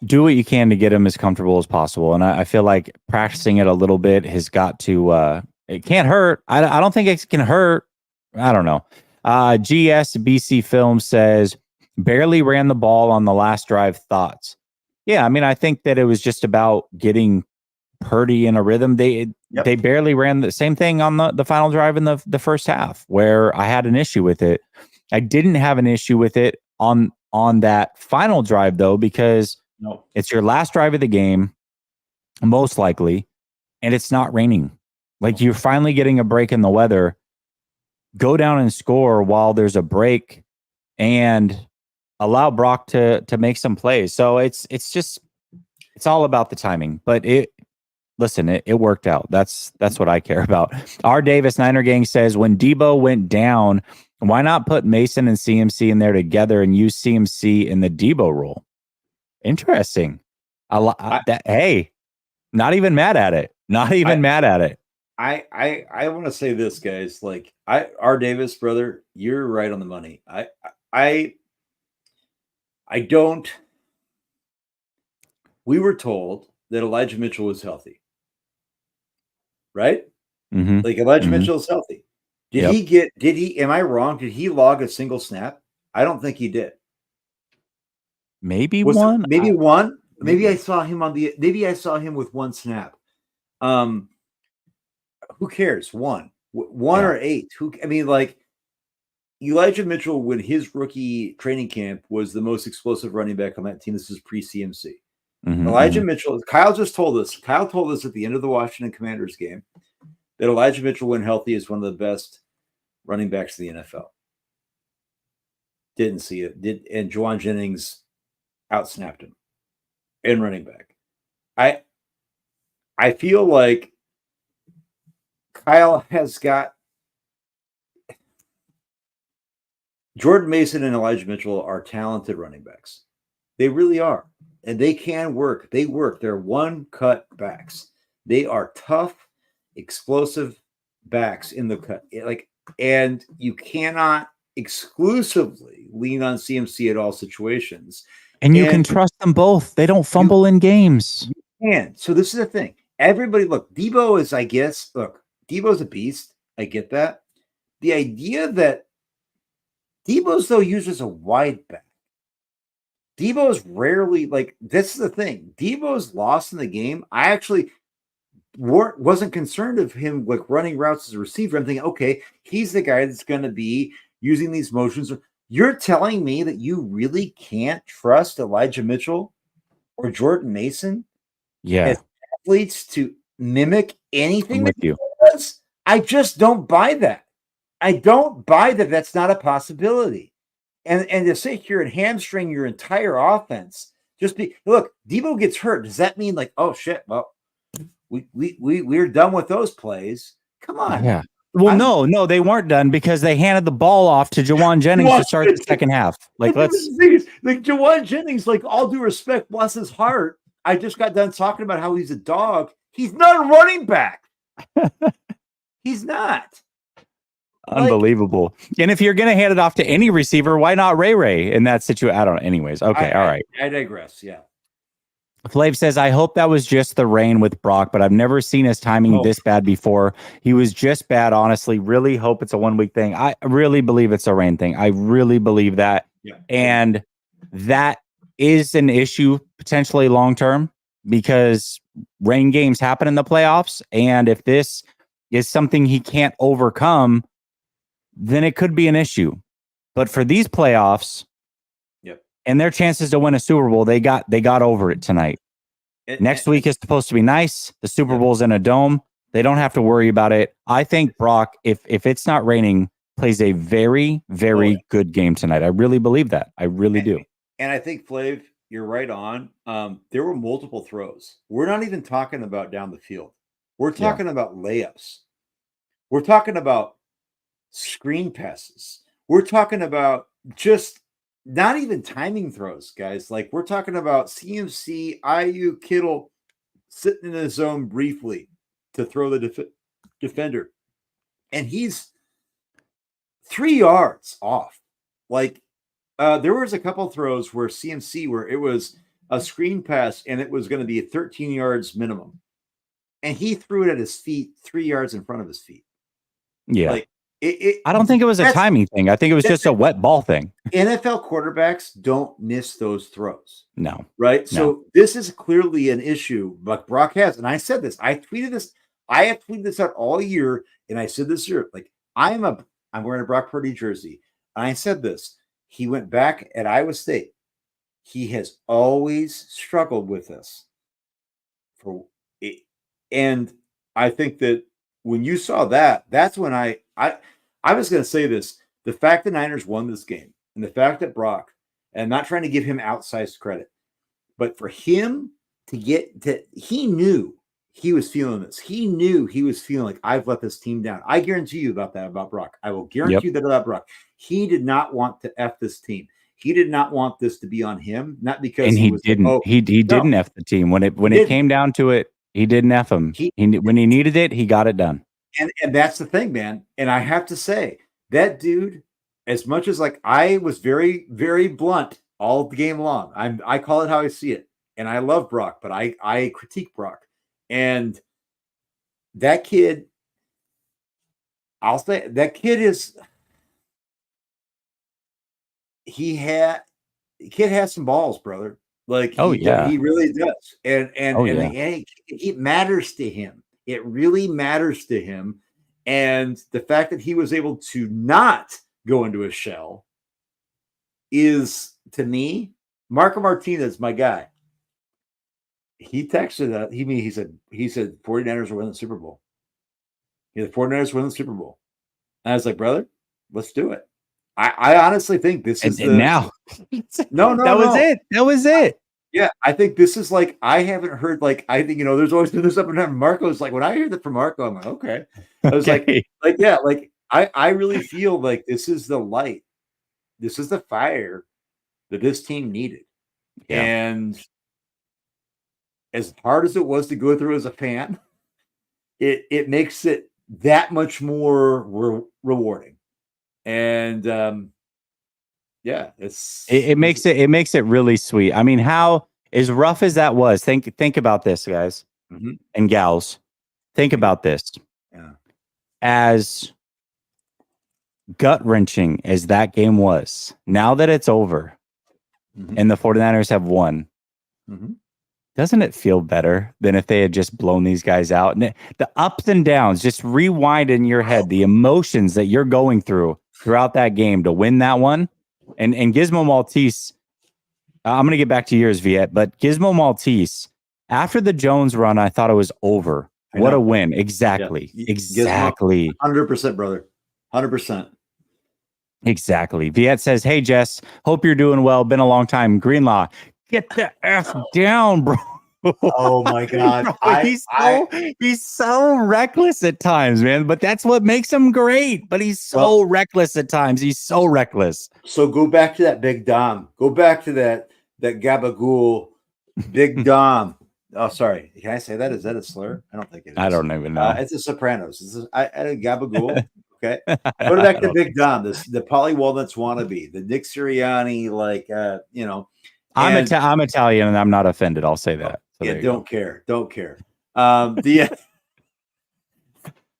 do what you can to get him as comfortable as possible. And I feel like practicing it a little bit has got to, it can't hurt. I don't think it can hurt. I don't know. GSBC Film says, barely ran the ball on the last drive. Thoughts? Yeah, I mean, I think that it was just about getting Purdy in a rhythm. They barely ran the same thing on the final drive in the first half, where I had an issue with it. I didn't have an issue with it on that final drive though, because it's your last drive of the game, most likely, and it's not raining. Like you're finally getting a break in the weather. Go down and score while there's a break, and allow Brock to make some plays. So it's all about the timing. But it worked out. That's what I care about. R. Davis Niner Gang says, when Debo went down, why not put Mason and CMC in there together and use CMC in the Debo role? Interesting. Hey, not even mad at it. Mad at it. I want to say this, guys. Like R. Davis, brother, you're right on the money. I don't. We were told that Elijah Mitchell was healthy, right? Like Elijah Mitchell is healthy. Am I wrong? Did he log a single snap? I don't think he did. Maybe one. Maybe I saw him with one snap. Who cares? One or 8. Like Elijah Mitchell, when his rookie training camp, was the most explosive running back on that team. This is pre-CMC. Elijah Mitchell, Kyle told us at the end of the Washington Commanders game that Elijah Mitchell, when healthy, is one of the best running backs in the NFL. Didn't see it. And Juwan Jennings outsnapped him in running back. I feel like Kyle has got Jordan Mason and Elijah Mitchell are talented running backs. They really are. And they can work. They work. They're one-cut backs. They are tough, explosive backs in the cut. And you cannot exclusively lean on CMC at all situations. And you can trust them both. They don't fumble in games. You can. So this is the thing. Everybody, Debo is, Debo's a beast. I get that. The idea that Debo's, though, used as a wide back. Debo's rarely like this is the thing. Debo's lost in the game. I actually wasn't concerned of him like running routes as a receiver. I'm thinking, okay, he's the guy that's going to be using these motions. You're telling me that you really can't trust Elijah Mitchell or Jordan Mason as athletes to mimic anything I'm with you. does? I just don't buy that. I don't buy that. That's not a possibility. And to sit here and hamstring your entire offense, look, Debo gets hurt. Does that mean like, oh shit? Well, we're done with those plays. Come on. Yeah. Well, no, they weren't done because they handed the ball off to Jawan Jennings to start the second half. Like, like Jawan Jennings, like all due respect, bless his heart. I just got done talking about how he's a dog. He's not a running back. He's not. Unbelievable. And if you're going to hand it off to any receiver, why not Ray in that situation? I don't know. Anyways. Okay. All right. I digress. Yeah. Flav says, I hope that was just the rain with Brock, but I've never seen his timing this bad before. He was just bad, honestly. Really hope it's a 1 week thing. I really believe it's a rain thing. I really believe that. Yeah. And that is an issue potentially long term because rain games happen in the playoffs. And if this is something he can't overcome, then it could be an issue. But for these playoffs, and their chances to win a Super Bowl, they got over it tonight. Next week is supposed to be nice. The Super Bowl's in a dome. They don't have to worry about it. I think Brock, if it's not raining, plays a very, very good game tonight. I really believe that. I really do. And I think, Flav, you're right on. There were multiple throws. We're not even talking about down the field. We're talking about layups. We're talking about screen passes. We're talking about just not even timing throws, guys. Like we're talking about CMC, IU, Kittle sitting in the zone briefly to throw the defender. And he's 3 yards off. Like there was a couple throws where CMC, where it was a screen pass and it was going to be 13 yards minimum. And he threw it at his feet, 3 yards in front of his feet. Yeah. Like, I don't think it was a timing thing. I think it was just a wet ball thing. NFL quarterbacks don't miss those throws. No. Right? So this is clearly an issue, but Brock has. And I said this. I tweeted this. I have tweeted this out all year. And I said this year, like, I'm wearing a Brock Purdy jersey. And I said this. He went back at Iowa State. He has always struggled with this. And I think that when you saw that, that's when I was going to say this. The fact the Niners won this game and the fact that Brock, and I'm not trying to give him outsized credit, but for him to he knew he was feeling this. He knew he was feeling like, I've let this team down. I guarantee you about Brock. I will guarantee you that about Brock. He did not want to F this team. He did not want this to be on him, not because he didn't. He didn't F the team when it came down to it. He didn't F him. When he needed it, he got it done. And that's the thing, man. And I have to say, that dude, as much as like I was very, very blunt all the game long, I call it how I see it. And I love Brock, but I critique Brock. And that kid, I'll say that kid is kid has some balls, brother. Like he really does. And it matters to him. It really matters to him. And the fact that he was able to not go into a shell is, to me, Marco Martinez, my guy. He texted that. He said 49ers are winning the Super Bowl. The 49ers win the Super Bowl. And I was like, brother, let's do it. I honestly think this is now. No. That was it. Yeah, I think this is like, I haven't heard, like, I think, there's always been this up and down. Marco's like, when I hear that from Marco, I'm like, okay. I was I really feel like this is the light. This is the fire that this team needed. Yeah. And as hard as it was to go through as a fan, it makes it that much more rewarding. And it makes it really sweet. I mean, how as rough as that was, think about this, guys and gals. Think about this. Yeah. As gut-wrenching as that game was, now that it's over, and the 49ers have won. Doesn't it feel better than if they had just blown these guys out? And the ups and downs, just rewind in your head the emotions that you're going through throughout that game to win that one. And Gizmo Maltese, I'm going to get back to yours, Viet, but Gizmo Maltese, after the Jones run, I thought it was over. What a win. Exactly. Yeah. Exactly. Gizmo, 100%, brother. 100%. Exactly. Viet says, hey, Jess, hope you're doing well. Been a long time. Greenlaw, get the F down, bro. Oh my God. Bro, he's so reckless at times, man. But that's what makes him great. But he's so reckless at times. He's so reckless. So go back to that Big Dom. Go back to that Gabagool Big Dom. Oh, sorry. Can I say that? Is that a slur? I don't think it is. I don't even know. It's a Sopranos. I Gabagool. Okay. Go back to Big Dom. The Polly Walnuts wannabe, the Nick Sirianni, I'm Italian and I'm not offended. I'll say that. So yeah, don't care.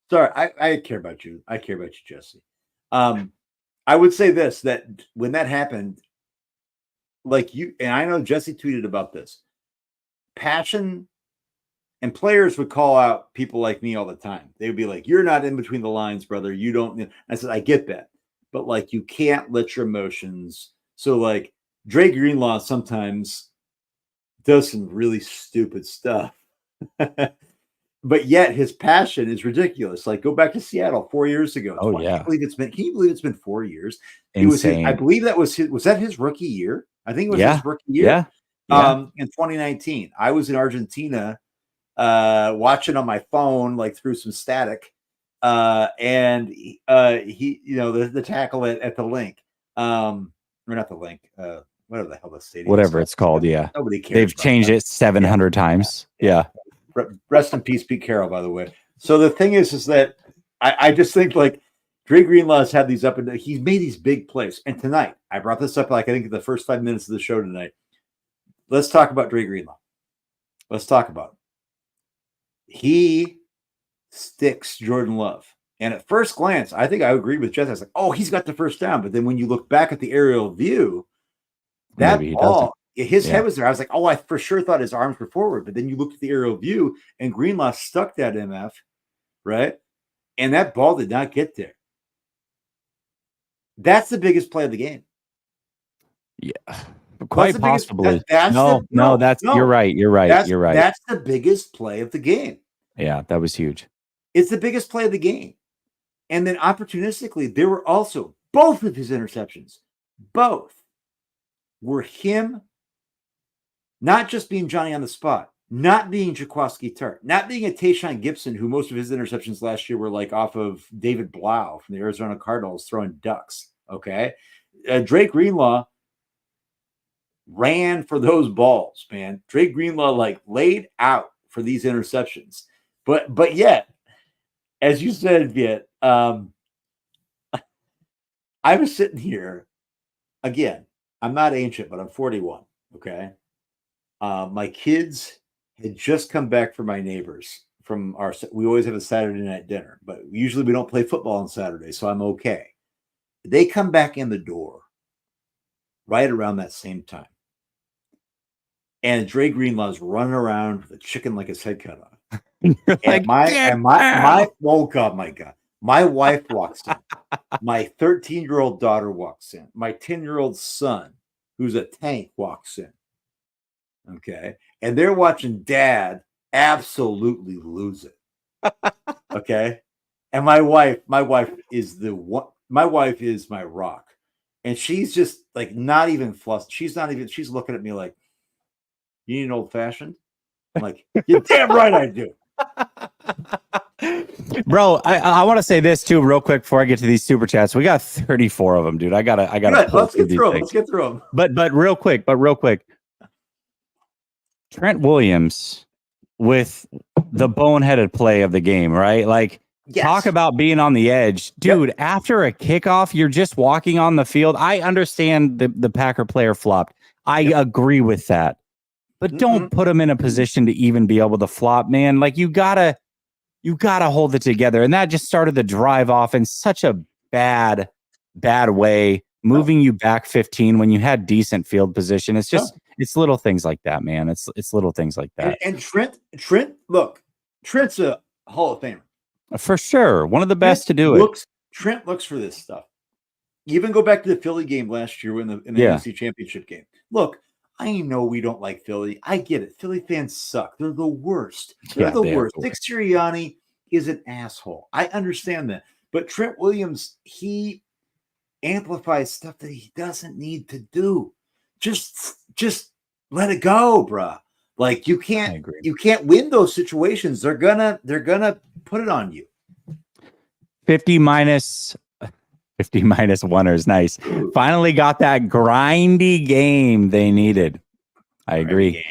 Sorry, I care about you. I care about you, Jesse. I would say this, that when that happened, like you, and I know Jesse tweeted about this, passion, and players would call out people like me all the time. They would be like, you're not in between the lines, brother. You don't. I said, I get that. But like, you can't let your emotions. So like Dre Greenlaw sometimes does some really stupid stuff. But yet his passion is ridiculous. Like go back to Seattle 4 years ago. Oh, yeah. Can you believe it's been 4 years? Insane. I believe that was that his rookie year? I think it was his rookie year. Yeah. In 2019. I was in Argentina watching on my phone, like through some static. And he the tackle at the link. Or not the link, whatever the hell the stadium. Whatever it's called, yeah. Nobody cares. They've changed it 700 times. Yeah. Rest in peace, Pete Carroll, by the way. So the thing is that I just think like Dre Greenlaw's had these up and he's made these big plays. And tonight, I brought this up like I think in the first 5 minutes of the show tonight. Let's talk about Dre Greenlaw. Let's talk about it. He sticks Jordan Love. And at first glance, I think I agreed with Jess. I was like, oh, he's got the first down. But then when you look back at the aerial view, that ball, his head was there. I was like, oh, I for sure thought his arms were forward. But then you look at the aerial view and Greenlaw stuck that MF, right? And that ball did not get there. That's the biggest play of the game. Yeah. Quite possibly. You're right. That's the biggest play of the game. Yeah, that was huge. It's the biggest play of the game. And then opportunistically, there were also both of his interceptions. Both were him not just being Johnny on the spot, not being Jaquaski Tart, not being a Tayshaun Gibson, who most of his interceptions last year were like off of David Blau from the Arizona Cardinals throwing ducks. Okay. Drake Greenlaw ran for those balls, man. Drake Greenlaw like laid out for these interceptions. But yet, as you said, Viet, I was sitting here again. I'm not ancient, but I'm 41. Okay. My kids had just come back from my neighbors we always have a Saturday night dinner, but usually we don't play football on Saturday. So I'm okay. They come back in the door right around that same time. And Dre Greenlaw's running around with a chicken like his head cut off. And my oh God, my God. My wife walks in. My 13-year-old daughter walks in. My 10-year-old son, who's a tank, walks in. Okay. And they're watching dad absolutely lose it. Okay. And my wife is my wife is my rock. And she's just like not even flustered. She's looking at me like, you need an old fashioned? I'm like, you're damn right I do. Bro, I want to say this too, real quick before I get to these super chats. We got 34 of them, dude. I gotta. Let's get through them. But real quick. Trent Williams with the boneheaded play of the game, right? Like, talk about being on the edge, dude. Yep. After a kickoff, you're just walking on the field. I understand the Packer player flopped. I agree with that. But don't put him in a position to even be able to flop, man. Like you gotta hold it together. And that just started the drive off in such a bad way. moving you back 15 when you had decent field position. It's just it's little things like that, man. It's little things like that. And Trent, look, Trent's a Hall of Famer. For sure. One of the best to do it. Trent looks for this stuff. Even go back to the Philly game last year in the NFC Championship game. Look, I know we don't like Philly. I get it. Philly fans suck. They're the worst. They're the worst. Nick Sirianni is an asshole. I understand that. But Trent Williams, he amplifies stuff that he doesn't need to do. Just let it go, bruh. Like you can't win those situations. They're gonna put it on you. 50 minus 1ers. Nice. Finally got that grindy game they needed. I agree.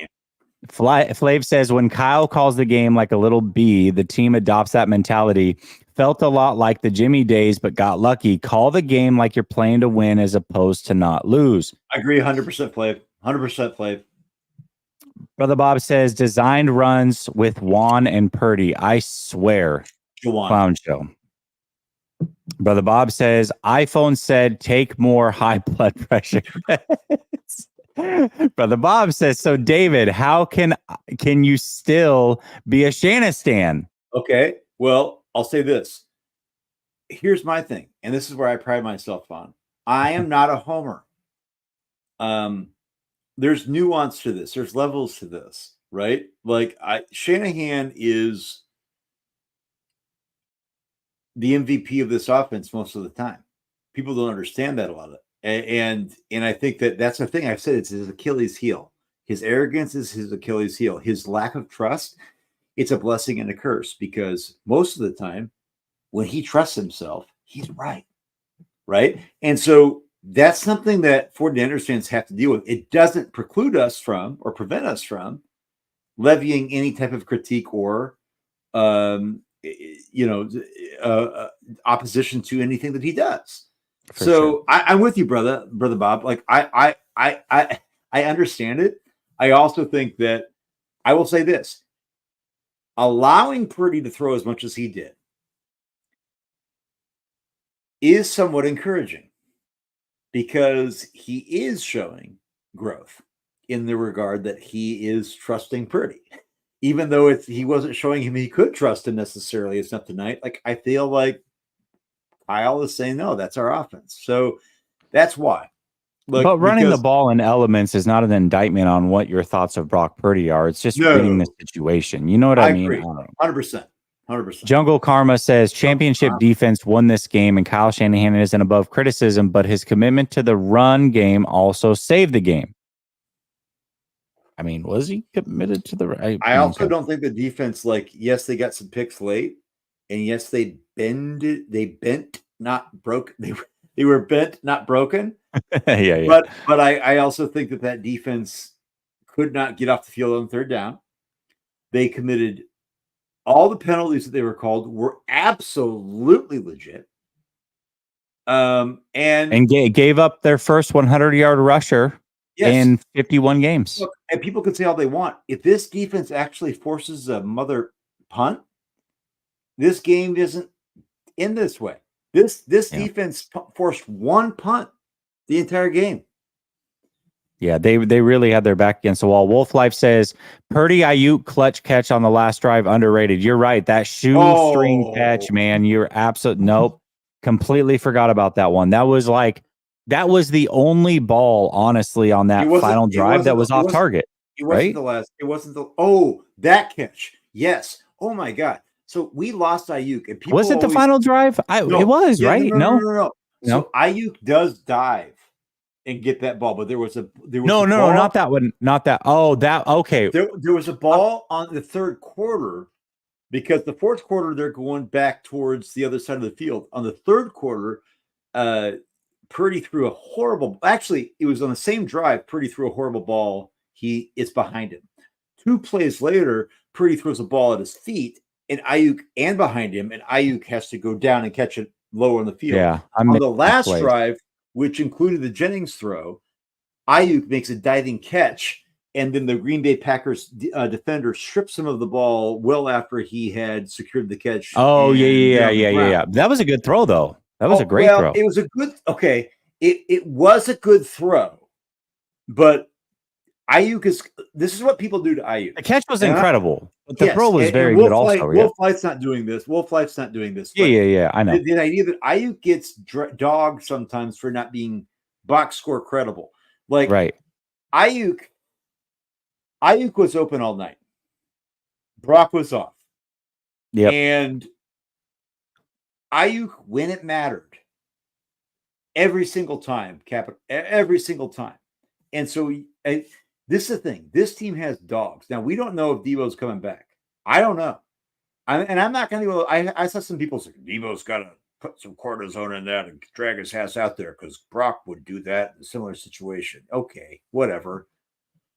Flav says when Kyle calls the game like a little bee, the team adopts that mentality. Felt a lot like the Jimmy days, but got lucky. Call the game like you're playing to win as opposed to not lose. I agree 100%, Flav. 100% Flav. Brother Bob says designed runs with Juan and Purdy. I swear. Clown show. Brother Bob says iPhone said take more high blood pressure. Brother Bob says, so David, how can you still be a Shanistan? Okay, well, I'll say this. Here's my thing, and this is where I pride myself on. I am not a homer. There's nuance to this. There's levels to this, right? Like Shanahan is the MVP of this offense most of the time. People don't understand that a lot of it. And I think that's the thing I've said. It's his Achilles heel. His arrogance is his Achilles heel. His lack of trust, it's a blessing and a curse because most of the time when he trusts himself, he's right. Right. And so that's something that 49ers fans have to deal with. It doesn't preclude us from or prevent us from levying any type of critique or, opposition to anything that he does. Sure. I'm with you, brother Bob. Like I understand it. I also think that I will say this: allowing Purdy to throw as much as he did is somewhat encouraging because he is showing growth in the regard that he is trusting Purdy, even though he wasn't showing him he could trust him necessarily. It's not tonight. Like I feel like Kyle is saying, no, that's our offense. So that's why. But running the ball in elements is not an indictment on what your thoughts of Brock Purdy are. It's just reading the situation. You know what I mean? Agree. 100%. 100%. Jungle Karma says championship defense won this game, and Kyle Shanahan isn't above criticism, but his commitment to the run game also saved the game. I mean, was he committed to the right? I also don't think the defense, yes, they got some picks late, and yes, they bent, not broke. They were bent, not broken. Yeah. But I also think that defense could not get off the field on third down. They committed all the penalties that they were called were absolutely legit. And gave up their first 100-yard rusher in 51 games. Look, and people can say all they want. If this defense actually forces a mother punt, this game isn't in this way. This defense forced one punt the entire game. Yeah, they really had their back against the wall. Wolf Life says Purdy Ayuk clutch catch on the last drive underrated. You're right. That shoestring catch, man. You're nope. Completely forgot about that one. That was the only ball, honestly, on that final drive that was off target. It wasn't the last. It wasn't that catch. Yes. Oh my God. So we lost Ayuk. And people was it the final drive? It was, right? No. So Ayuk does dive and get that ball, but there was no, not that one, not that. Oh, that okay. There was a ball on the third quarter because the fourth quarter they're going back towards the other side of the field. On the third quarter, Purdy threw a horrible. Actually, it was on the same drive. Purdy threw a horrible ball. It's behind him. 2 plays later, Purdy throws a ball at his feet, and Ayuk and behind him, and Ayuk has to go down and catch it lower in the field. Yeah, on the last drive, which included the Jennings throw, Ayuk makes a diving catch, and then the Green Bay Packers defender strips him of the ball well after he had secured the catch. Oh, yeah. That was a good throw, though. That was a great throw. It was a good, okay. it was a good throw, but Ayuk is. This is what people do to Ayuk. The catch was incredible, but the Yes, throw was very Wolf good also. Wolf Light's not doing this. Wolf Light's not doing this. Yeah. I know. The idea that Ayuk gets dogged sometimes for not being box score credible. Like Right. Ayuk was open all night. Brock was off. Yep. And Ayuk, when it mattered, every single time, every single time. And so this is the thing. This team has dogs. Now, we don't know if Debo's coming back. I don't know. I'm not going to go. I saw some people say, Debo's got to put some cortisone in that and drag his ass out there because Brock would do that in a similar situation. Okay, whatever.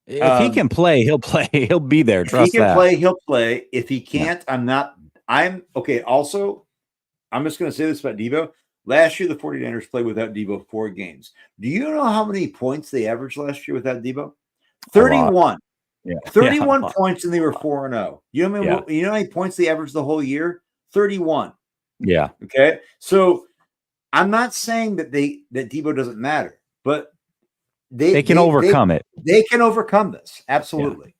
If he can play, he'll play. He'll be there. If Trust he can that. play, he'll play. If he can't, I'm okay. Also, I'm just going to say this about Debo. Last year, the 49ers played without Debo 4 games. Do you know how many points they averaged last year without Debo? 31. Yeah. 31 points, and they were 4-0. You know how many points they averaged the whole year? 31. Yeah. Okay. So I'm not saying that Debo doesn't matter, but they can overcome it. They can overcome this. Absolutely.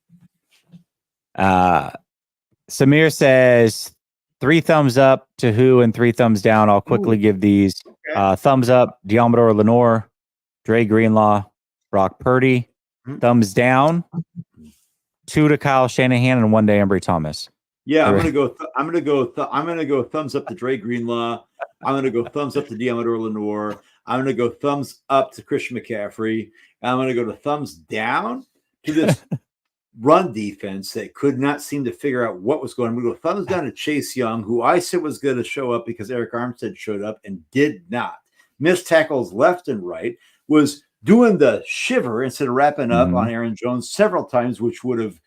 Samir says 3 thumbs up to who and 3 thumbs down. I'll quickly give these. Okay. Thumbs up, Deommodore Lenoir, Dre Greenlaw, Brock Purdy. Mm-hmm. Thumbs down, 2 to Kyle Shanahan and 1 to Ambry Thomas. Yeah, I'm gonna go thumbs up to Dre Greenlaw. I'm gonna go thumbs up to Deommodore Lenoir. I'm gonna go thumbs up to Christian McCaffrey. I'm gonna go to thumbs down to this run defense that could not seem to figure out what was going on. I'm gonna go thumbs down to Chase Young, who I said was going to show up because Eric Armstead showed up and did not. Missed tackles left and right. Was doing the shiver instead of wrapping up on Aaron Jones several times, which would have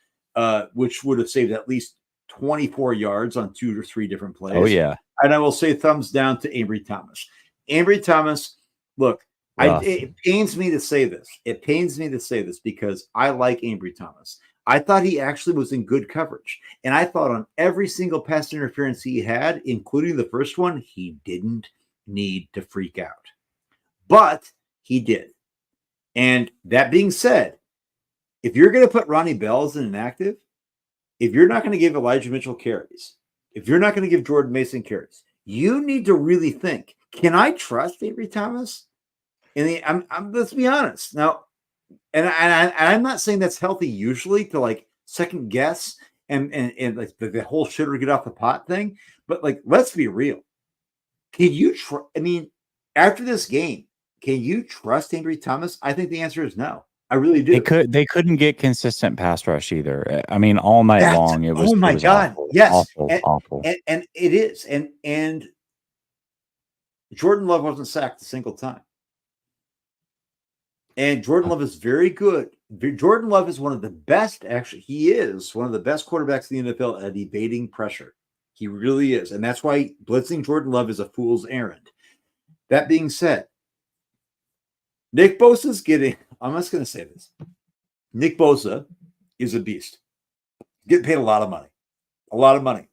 saved at least 24 yards on 2 or 3 different plays. Oh, yeah. And I will say thumbs down to Ambry Thomas. Ambry Thomas, look, it pains me to say this. It pains me to say this because I like Ambry Thomas. I thought he actually was in good coverage. And I thought on every single pass interference he had, including the first one, he didn't need to freak out. But he did. And that being said, if you're going to put Ronnie Bell as an inactive, if you're not going to give Elijah Mitchell carries, if you're not going to give Jordan Mason carries, you need to really think, can I trust Ambry Thomas? And let's be honest. Now, and I'm not saying that's healthy usually to like second guess and like the whole shit or get off the pot thing, but like, let's be real. Can you after this game, can you trust Ambry Thomas? I think the answer is no. I really do. They couldn't get consistent pass rush either. I mean, all night long it was. Oh my God! Awful. Yes, awful. And it is. And Jordan Love wasn't sacked a single time. And Jordan Love is very good. Jordan Love is one of the best. Actually, he is one of the best quarterbacks in the NFL at evading pressure. He really is, and that's why blitzing Jordan Love is a fool's errand. That being said, Nick Bosa's getting. I'm just going to say this. Nick Bosa is a beast. Getting paid a lot of money. A lot of money.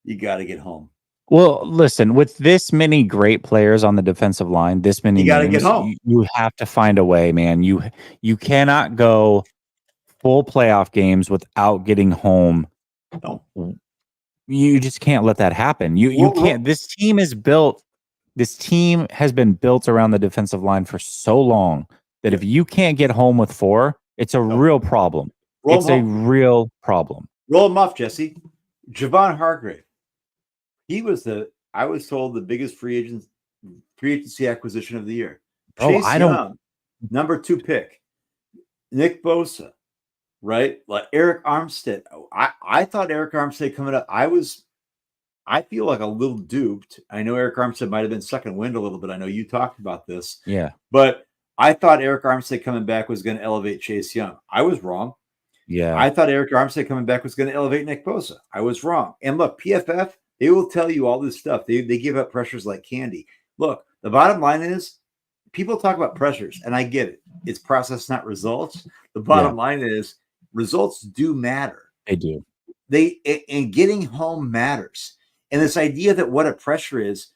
You got to get home. Well, listen, with this many great players on the defensive line, this many, you got to get home. You have to find a way, man. You cannot go full playoff games without getting home. No. You just can't let that happen. You can't. This team has been built around the defensive line for so long that if you can't get home with 4, it's a real problem. It's a real problem. Roll them off, Jesse. Javon Hargrave. He was I was told, the biggest free agency acquisition of the year. Chase Young, number 2 pick. Nick Bosa, right? Like Eric Armstead. I thought Eric Armstead coming up. I feel like a little duped. I know Eric Armstead might have been second wind a little bit. I know you talked about this. Yeah. But I thought Eric Armstead coming back was going to elevate Chase Young. I was wrong. Yeah. I thought Eric Armstead coming back was going to elevate Nick Bosa. I was wrong. And look, PFF, they will tell you all this stuff. They give up pressures like candy. Look, the bottom line is people talk about pressures, and I get it. It's process, not results. The bottom line is results do matter. They do. And getting home matters. And this idea that what a pressure is,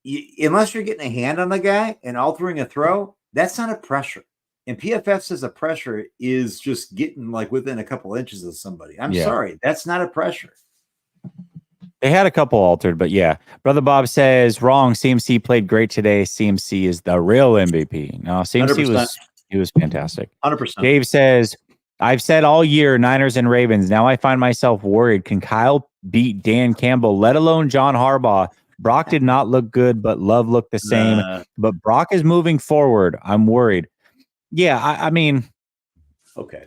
unless you're getting a hand on the guy and altering a throw, that's not a pressure. And PFF says a pressure is just getting like within a couple inches of somebody. I'm sorry, that's not a pressure. They had a couple altered, but yeah. Brother Bob says, wrong. CMC played great today. CMC is the real MVP. No, CMC 100%. was fantastic. 100%. Dave says, I've said all year, Niners and Ravens. Now I find myself worried. Can Kyle beat Dan Campbell, let alone John Harbaugh? Brock did not look good, but Love looked the same. But Brock is moving forward. I'm worried. Yeah, I mean, okay.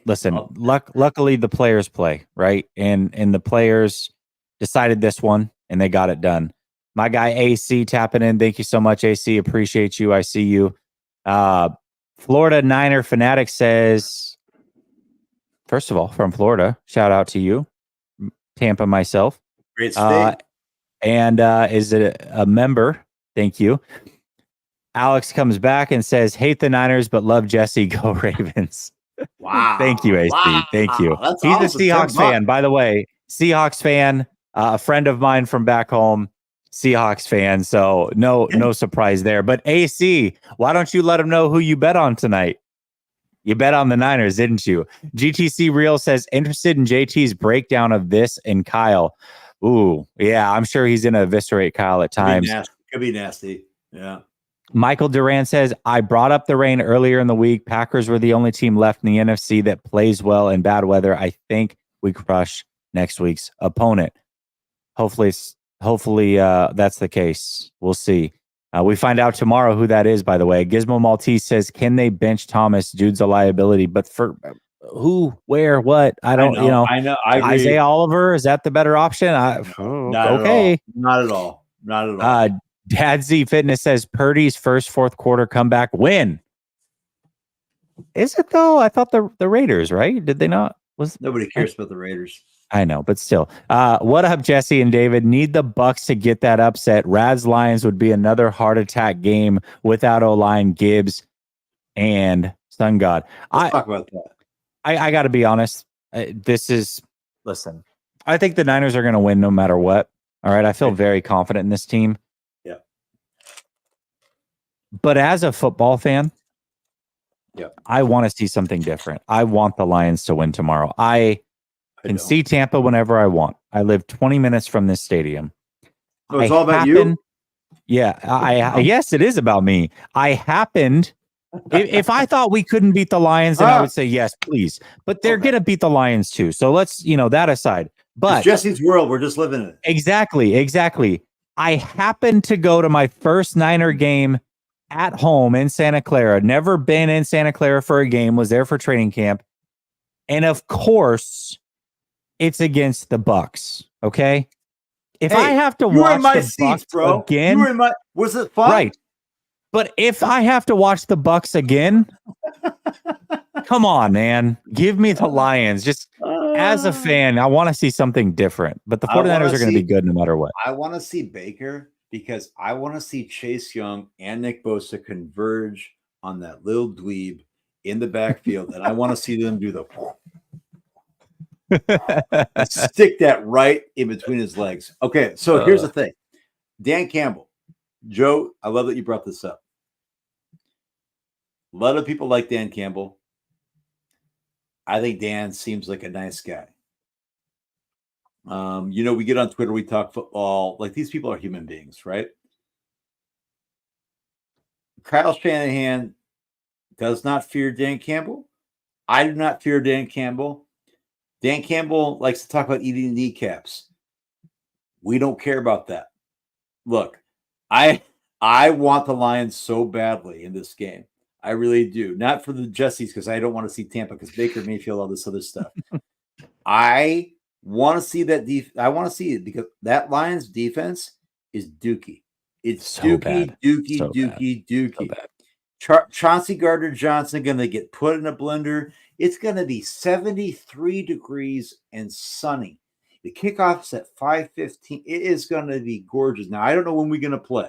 Listen, luckily the players play, right? And the players decided this one and they got it done. My guy AC tapping in. Thank you so much, AC. Appreciate you. I see you. Florida Niner Fanatic says, first of all, from Florida, shout out to you. Tampa myself. Great state. And is it a member? Thank you. Alex comes back and says, hate the Niners, but love Jesse. Go Ravens. Wow. Thank you, AC. Wow. Thank you. That's He's awesome. a Seahawks fan, by the way. Seahawks fan, a friend of mine from back home, Seahawks fan. So no surprise there. But AC, why don't you let him know who you bet on tonight? You bet on the Niners, didn't you? GTC Real says, interested in JT's breakdown of this and Kyle. Ooh, yeah, I'm sure he's going to eviscerate Kyle at times. Could be nasty. Yeah. Michael Duran says, I brought up the rain earlier in the week. Packers were the only team left in the NFC that plays well in bad weather. I think we crush next week's opponent. Hopefully that's the case. We'll see. We find out tomorrow who that is, by the way. Gizmo Maltese says, can they bench Thomas? Dude's a liability. But for who, where, what? I don't, I know. I agree. Isaiah Oliver, is that the better option? Okay. Not at all. Dad Z Fitness says Purdy's first fourth quarter comeback win. Is it though? I thought the Raiders, right? Did they not? Nobody cares about the Raiders. I know, but still. What up, Jesse and David? Need the Bucks to get that upset. Rads Lions would be another heart attack game without O-line, Gibbs, and Sun God. Let's talk about that. I got to be honest. Listen, I think the Niners are going to win no matter what. All right. I feel very confident in this team. Yeah. But as a football fan, I want to see something different. I want the Lions to win tomorrow. I can see Tampa whenever I want. I live 20 minutes from this stadium. So it's all about you? Yeah. Yes, it is about me. I happened. If I thought we couldn't beat the Lions, then I would say yes, please. But they're going to beat the Lions too. So let's, that aside. But it's Jesse's world. We're just living in it. Exactly. I happened to go to my first Niner game at home in Santa Clara. Never been in Santa Clara for a game. Was there for training camp. And of course, it's against the Bucks. Okay. If I have to watch the Bucks again, was it fun? Right. But if I have to watch the Bucks again, come on, man. Give me the Lions. Just as a fan, I want to see something different. But the 49ers are going to be good no matter what. I want to see Baker because I want to see Chase Young and Nick Bosa converge on that little dweeb in the backfield. And I want to see them do the stick that right in between his legs. Okay, so here's the thing. Dan Campbell. Joe, I love that you brought this up. A lot of people like Dan Campbell. I think Dan seems like a nice guy. We get on Twitter, we talk football. Like, these people are human beings, right? Kyle Shanahan does not fear Dan Campbell. I do not fear Dan Campbell. Dan Campbell likes to talk about eating kneecaps. We don't care about that. Look, I want the Lions so badly in this game. I really do. Not for the Jessies, because I don't want to see Tampa, because Baker Mayfield, all this other stuff. I want to see that. I want to see it because that Lions defense is dookie. It's so dookie. Chauncey Gardner-Johnson going to get put in a blender. It's going to be 73 degrees and sunny. The kickoff's at 5:15. It is going to be gorgeous. Now, I don't know when we're going to play.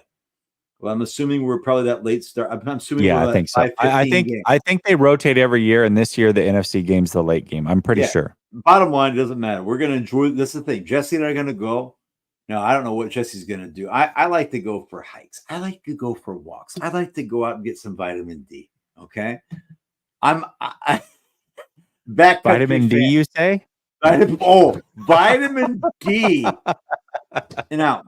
Well, I'm assuming we're probably that late start. I'm assuming. Yeah, I think so. I think they rotate every year, and this year the NFC game's the late game. I'm pretty sure. Bottom line, it doesn't matter. We're going to enjoy. This is the thing. Jesse and I are going to go. No, I don't know what Jesse's gonna do. I like to go for hikes. I like to go for walks. I like to go out and get some vitamin D. Okay, I backcountry Vitamin D, fan. you say? Vitamin D. Now,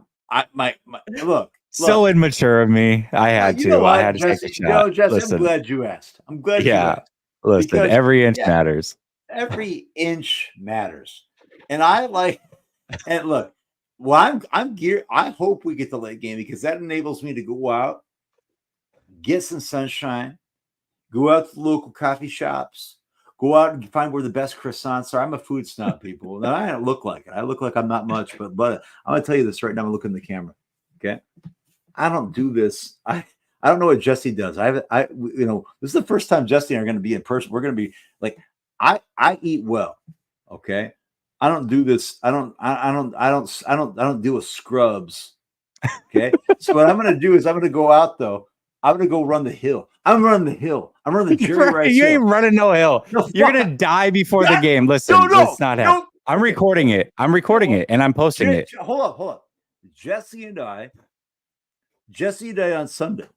my look. So immature of me. I had You know to. I what, had to take a Jesse? shot. Jesse, I'm Listen, glad you asked. I'm glad you yeah. asked Listen, because every inch yeah, matters. every inch matters. And I like and look, well, I'm geared. I hope we get the late game because that enables me to go out, get some sunshine, go out to the local coffee shops, go out and find where the best croissants are. I'm a food snob, people. Now I don't look like it. I look like I'm not much, but I'm gonna tell you this right now. I'm looking in the camera. Okay. I don't do this. I don't know what Jesse does. This is the first time Jesse and I are going to be in person. We're going to be like, I eat well. Okay. I don't do this. I don't deal with scrubs. Okay. So what I'm going to do is I'm going to go out though. I'm going to go run the hill. I'm running the hill. I'm running the Jerry Rice You Hill. ain't running no hill. No, You're gonna die before the game. Listen, let's not have. I'm recording it. I'm recording it and I'm posting it. Hold up. Jesse and I on Sunday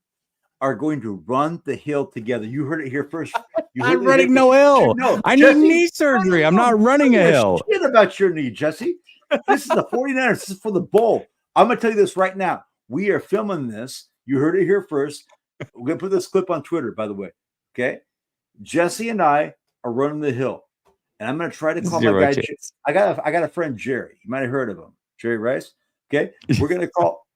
are going to run the hill together. You heard it here first. I'm running no hill. No, I Jesse, need knee surgery. I'm not running a hill. Shit about your knee, Jesse. This is the 49ers. This is for the bowl. I'm going to tell you this right now. We are filming this. You heard it here first. We're going to put this clip on Twitter, by the way. Okay. Jesse and I are running the hill. And I'm going to try to call my guy. I got a friend, Jerry. You might have heard of him. Jerry Rice. Okay. We're going to call.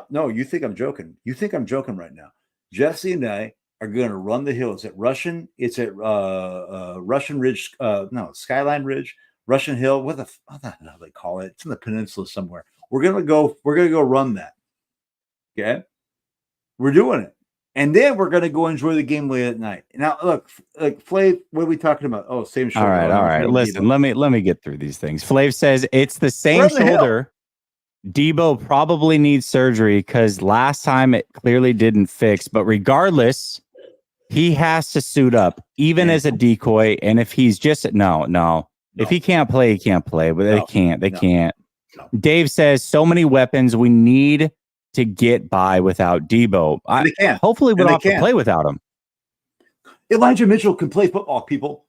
No, you think I'm joking. You think I'm joking right now. Jesse and I are going to run the hill. It's at Russian Ridge. Skyline Ridge, Russian Hill. What the hell they call it? It's in the peninsula somewhere. We're going to go run that. Okay. We're doing it. And then we're going to go enjoy the game late at night. Now, look, Flav, what are we talking about? Oh, same shoulder. All right. Listen, let me get through these things. Flav says it's the same shoulder. Debo probably needs surgery because last time it clearly didn't fix. But regardless, he has to suit up, even as a decoy. And if he's just no. If he can't play, he can't play. But they can't. They can't. No. Dave says so many weapons. We need to get by without Debo. Hopefully, we don't have to play without him. Elijah Mitchell can play football, people.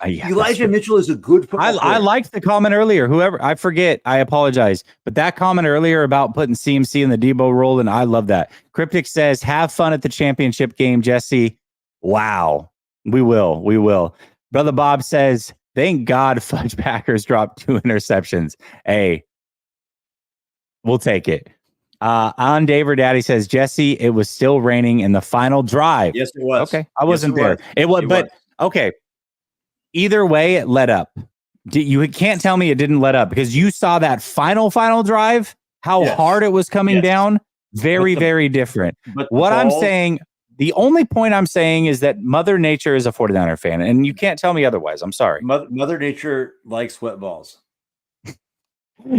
Yeah, Elijah Mitchell is a good football player. I liked the comment earlier. Whoever, I forget, I apologize. But that comment earlier about putting CMC in the Debo role, and I love that. Cryptic says, have fun at the championship game, Jesse. Wow. We will. Brother Bob says, thank God Fudge Packers dropped 2 interceptions. Hey, we'll take it. On Daver Daddy says, Jesse, it was still raining in the final drive. Yes, it was. Okay. I wasn't there. It was, but okay. Either way, it let up. You can't tell me it didn't let up because you saw that final drive, how hard it was coming down. Very, very different. But what I'm saying, the only point I'm saying is that Mother Nature is a 49er fan, and you can't tell me otherwise. I'm sorry. Mother Nature likes wet balls.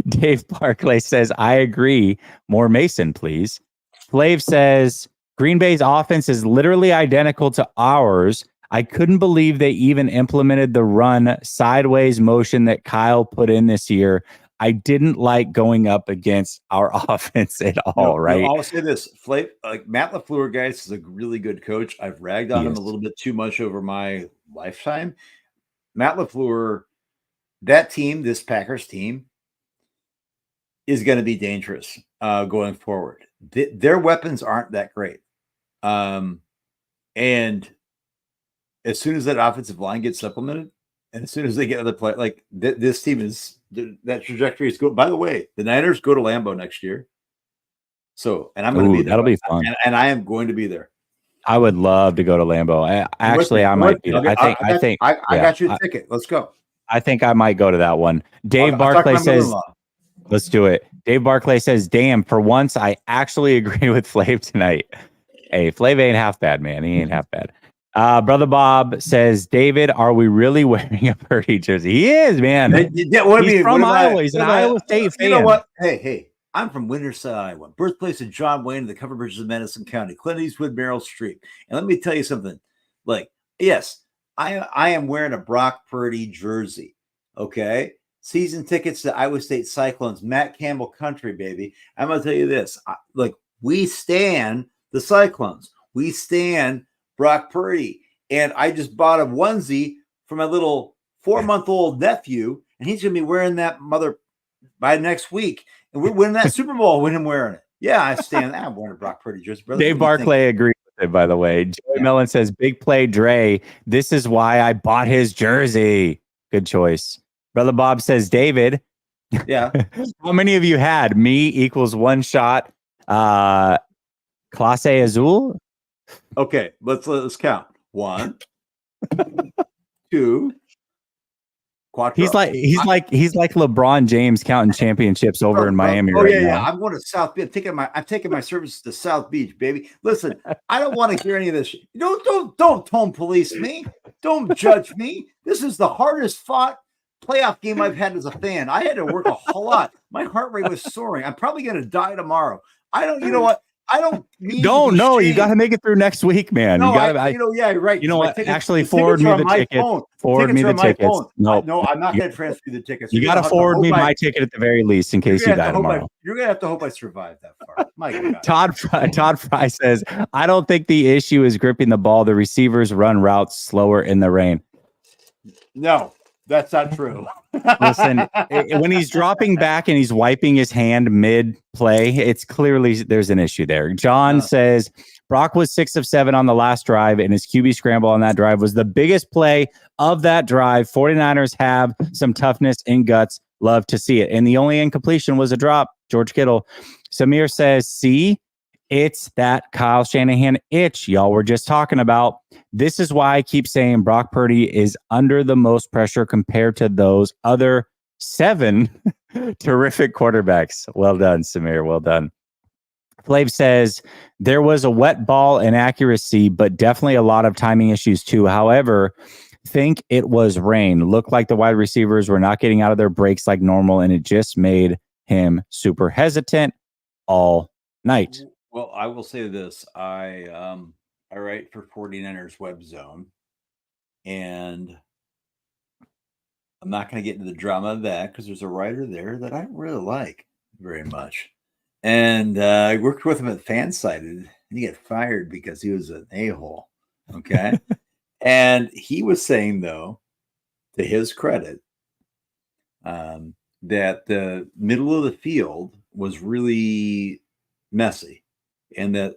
Dave Barclay says, I agree. More Mason, please. Flav says, Green Bay's offense is literally identical to ours. I couldn't believe they even implemented the run sideways motion that Kyle put in this year. I didn't like going up against our offense at all, right? I'll say this. Matt LaFleur, guys, is a really good coach. I've ragged on him a little bit too much over my lifetime. Matt LaFleur, that team, this Packers team, is going to be dangerous going forward. Their weapons aren't that great. And as soon as that offensive line gets supplemented, and as soon as they get other play, this team is that trajectory is good. By the way, the Niners go to Lambeau next year. So, and I'm going to be there. That'll be fun. And I am going to be there. I would love to go to Lambeau. I might be. I got you a ticket. Let's go. I think I might go to that one. Dave Barclay says, let's do it. Dave Barclay says, damn, for once, I actually agree with Flav tonight. Hey, Flav ain't half bad, man. He ain't half bad. Brother Bob says, David, are we really wearing a Purdy jersey? He is, man. He's from Iowa. He's an Iowa State fan. You know what? Hey, I'm from Winterset, Iowa, birthplace of John Wayne, the covered bridges of Madison County, Clint Eastwood, Meryl Streep. And let me tell you something. Yes, I am wearing a Brock Purdy jersey. Okay. season tickets to Iowa State Cyclones, Matt Campbell Country, baby. I'm gonna tell you this: we stand the Cyclones, we stand Brock Purdy, and I just bought a onesie for my little 4-month-old nephew, and he's gonna be wearing that mother by next week, and we're winning that Super Bowl with him wearing it. Yeah, I stand. I'm wearing a Brock Purdy jersey, brother. Dave Barclay agreed with it, by the way. Joey Mellon says, "Big play, Dre. This is why I bought his jersey." Good choice. Brother Bob says, David. Yeah. How many of you had me equals one shot? Clase Azul. Okay, let's count. 1, 2. Quattro. He's like LeBron James counting championships over in Miami. Oh, right yeah, now. yeah. I'm going to South Beach. I'm taking my services to South Beach, baby. Listen, I don't want to hear any of this. Don't tone police me. Don't judge me. This is the hardest fought playoff game I've had as a fan. I had to work a whole lot. My heart rate was soaring. I'm probably going to die tomorrow. You know what? I don't mean you got to make it through next week, man. No, you got to. Yeah, right. You know what? Actually, forward me the ticket. Forward me the tickets. No, I'm not going to transfer you the tickets. You got to forward me my ticket at the very least in case you die tomorrow. You're going to have to hope I survive that far. My God. Todd Fry says, I don't think the issue is gripping the ball. The receivers run routes slower in the rain. No, that's not true. Listen, when he's dropping back and he's wiping his hand mid-play, it's clearly there's an issue there. John says, Brock was 6 of 7 on the last drive, and his QB scramble on that drive was the biggest play of that drive. 49ers have some toughness and guts. Love to see it. And the only incompletion was a drop. George Kittle. Samir says, see, it's that Kyle Shanahan itch y'all were just talking about. This is why I keep saying Brock Purdy is under the most pressure compared to those other 7 terrific quarterbacks. Well done, Samir. Well done. Flav says there was a wet ball inaccuracy, but definitely a lot of timing issues too. However, think it was rain. Looked like the wide receivers were not getting out of their breaks like normal, and it just made him super hesitant all night. Well, I will say this. I write for 49ers Web Zone, and I'm not going to get into the drama of that because there's a writer there that I really like very much. And I worked with him at Fansided, and he got fired because he was an a-hole. Okay. And he was saying, though, to his credit, that the middle of the field was really messy. And that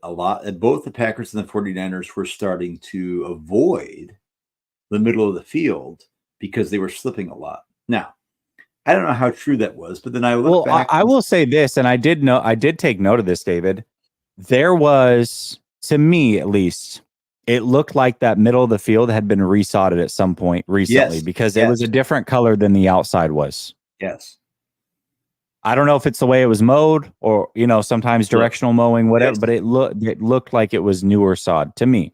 both the Packers and the 49ers were starting to avoid the middle of the field because they were slipping a lot. Now, I don't know how true that was, but then I look back. I will say this, and I did take note of this, David. There was, to me at least, it looked like that middle of the field had been resodded at some point recently because it was a different color than the outside was. Yes. I don't know if it's the way it was mowed or, sometimes directional mowing, whatever, but it looked like it was newer sod to me.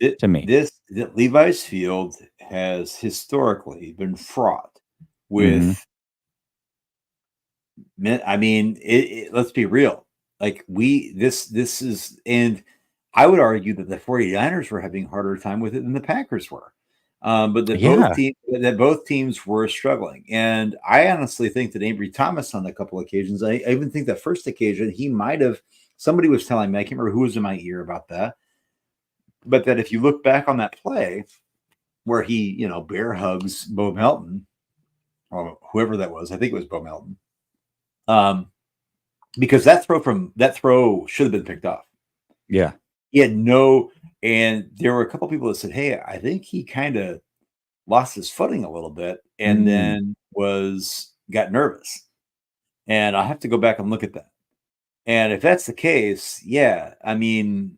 Levi's Field has historically been fraught with, I mean, let's be real. Like this is, and I would argue that the 49ers were having a harder time with it than the Packers were. But both teams were struggling. And I honestly think that Ambry Thomas on a couple of occasions, I even think that first occasion, he might have, somebody was telling me, I can't remember who was in my ear about that, but that if you look back on that play where he, bear hugs Bo Melton, or whoever that was, I think it was Bo Melton, because that throw should have been picked off. Yeah. He had and there were a couple people that said, hey, I think he kind of lost his footing a little bit and then got nervous. And I'll have to go back and look at that. And if that's the case, yeah, I mean,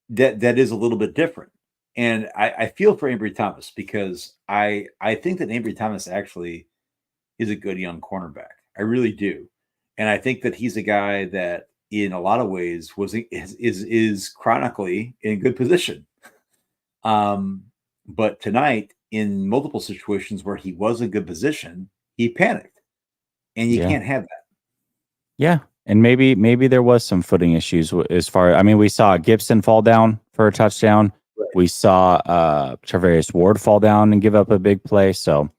that is a little bit different. And I feel for Ambry Thomas because I think that Ambry Thomas actually is a good young cornerback. I really do. And I think that he's a guy that in a lot of ways is chronically in good position. But tonight, in multiple situations where he was in good position, he panicked. And you can't have that. Yeah. And maybe there was some footing issues as far. I mean, we saw Gibson fall down for a touchdown. Right. We saw Travarius Ward fall down and give up a big play. So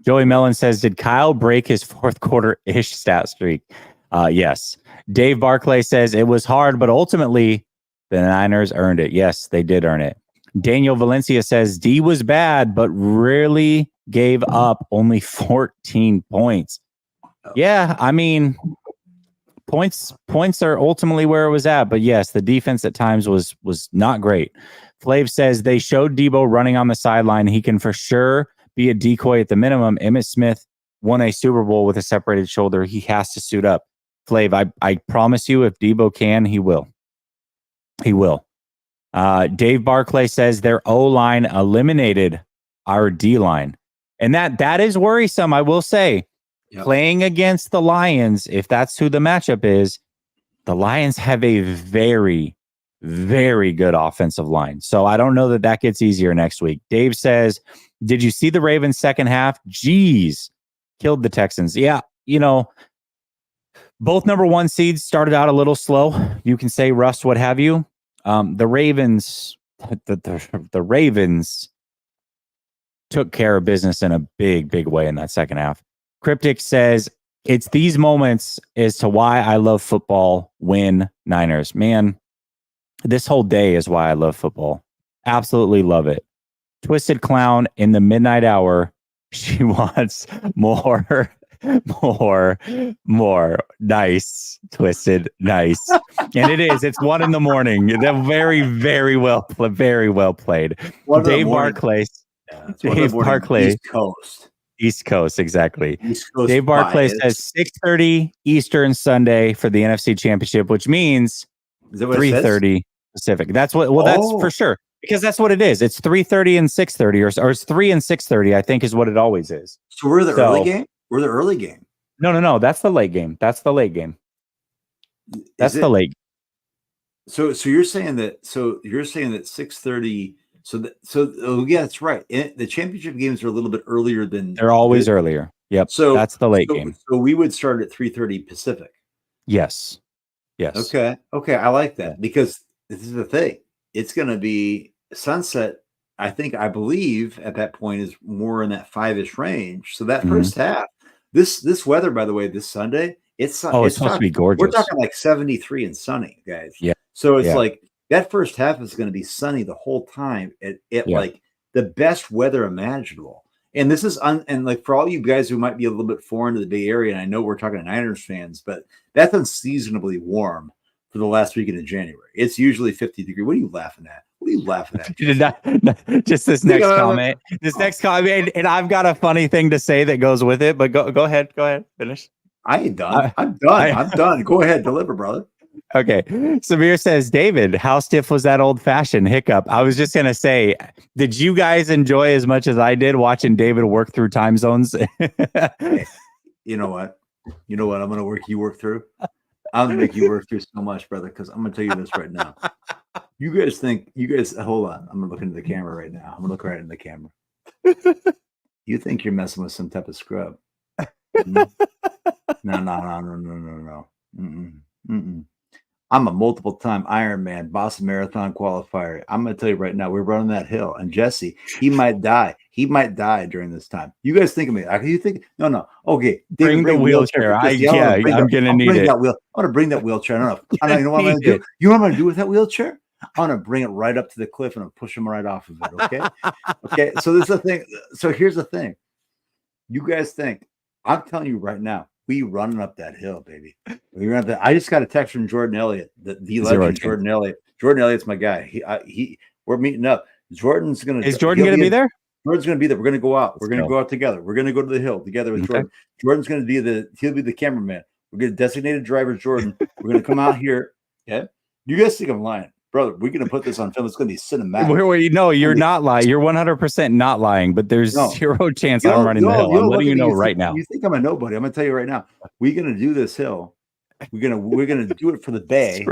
Joey Mellon says, did Kyle break his fourth quarter-ish stat streak? Yes. Dave Barclay says, it was hard, but ultimately the Niners earned it. Yes, they did earn it. Daniel Valencia says, D was bad, but rarely gave up only 14 points. Yeah, I mean, points are ultimately where it was at. But yes, the defense at times was not great. Flav says, they showed Debo running on the sideline. He can for sure be a decoy at the minimum. Emmitt Smith won a Super Bowl with a separated shoulder. He has to suit up. Flav, I promise you, if Debo can, he will. He will. Dave Barclay says their O-line eliminated our D-line. And that is worrisome, I will say. Yep. Playing against the Lions, if that's who the matchup is, the Lions have a very, very good offensive line. So I don't know that gets easier next week. Dave says, did you see the Ravens second half? Jeez, killed the Texans. Yeah, both number one seeds started out a little slow. You can say rust, what have you. The Ravens, the Ravens took care of business in a big, big way in that second half. Cryptic says, it's these moments as to why I love football. Win Niners. Man, this whole day is why I love football. Absolutely love it. Twisted Clown in the midnight hour. She wants more. Nice, Twisted. Nice. And it is. It's 1 a.m. They're very, very well played. Dave Barclay. Dave Barclay. East Coast, exactly. East Coast Dave Barclay says 6:30 Eastern Sunday for the NFC Championship, which means 3:30 Pacific. That's what. Well, that's for sure, because that's what it is. It's 3:30 and 6:30, or it's 3 and 6:30. I think is what it always is. So we're the early game. We're the early game. No. That's the late game. That's the late game. The late. So you're saying that. So you're saying that 6:30. Yeah, that's right. The championship games are a little bit earlier than they're always earlier. Yep. So that's the late game. So we would start at 3:30 Pacific. Yes. Okay. I like that, because this is the thing. It's going to be sunset. I believe at that point is more in that 5-ish range. So that first half, this weather, by the way, this Sunday, it's supposed to be gorgeous. We're talking like 73 and sunny, guys. Yeah. So it's like that first half is going to be sunny the whole time at like the best weather imaginable. And this is and like for all you guys who might be a little bit foreign to the Bay Area, and I know we're talking to Niners fans, but that's unseasonably warm for the last weekend of January. It's usually 50 degrees. What are you laughing at? Just this next comment. Next comment, and I've got a funny thing to say that goes with it. But go ahead. Finish. I ain't done. I'm done. I'm done. Go ahead, deliver, brother. Okay. Samir says, David, how stiff was that old fashioned hiccup? I was just gonna say, did you guys enjoy as much as I did watching David work through time zones? Hey, you know what? I'm gonna work through. I'm gonna make you work through so much, brother, because I'm gonna tell you this right now. You guys hold on. I'm gonna look into the camera right now. I'm gonna look right in the camera. You think you're messing with some type of scrub? No. I'm a multiple-time Ironman Boston Marathon qualifier. I'm going to tell you right now, we're running that hill, and Jesse, he might die. He might die during this time. You guys think of me? You think? No. Okay, bring the wheelchair. I'm going to need it. I want to bring that wheelchair. I know. You know what I'm going to do? You know what I'm going to do with that wheelchair? I'm going to bring it right up to the cliff and I'm push him right off of it. Okay. Okay. So this is the thing. So here's the thing. You guys think? I'm telling you right now. We running up that hill, baby. We run up that. I just got a text from Jordan Elliott, the legend Jordan Elliott. Jordan Elliott's my guy. We're meeting up. Is Jordan going to be there? Jordan's going to be there. We're going to go out. We're going to go out together. We're going to go to the hill together with Jordan. Jordan's going to be he'll be the cameraman. We're going to designated driver Jordan. We're going to come out here. Okay. You guys think I'm lying? Brother, we're going to put this on film. It's going to be cinematic. No, you're not lying. You're 100% not lying, but there's zero chance I'm running the hill. I'm letting you know right now. You think I'm a nobody. I'm going to tell you right now. We're going to do this hill. We're going to do it for the Bay.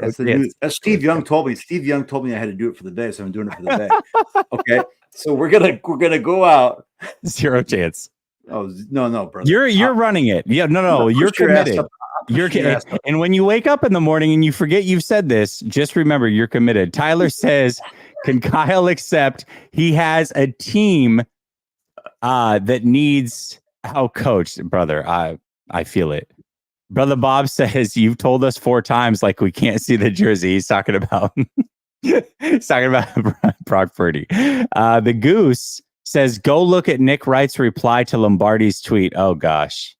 That's Steve Young told me. Steve Young told me I had to do it for the Bay, so I'm doing it for the Bay. Okay. So we're going to go out. Zero chance. Oh, no, brother. You're running it. Yeah, no, you're committed. And when you wake up in the morning and you forget you've said this, just remember you're committed. Tyler says, can Kyle accept he has a team that needs Oh, coach, brother, I feel it. Brother Bob says you've told us 4 times like we can't see the jersey. He's talking about he's talking about Brock Purdy. The Goose says go look at Nick Wright's reply to Lombardi's tweet. Oh gosh.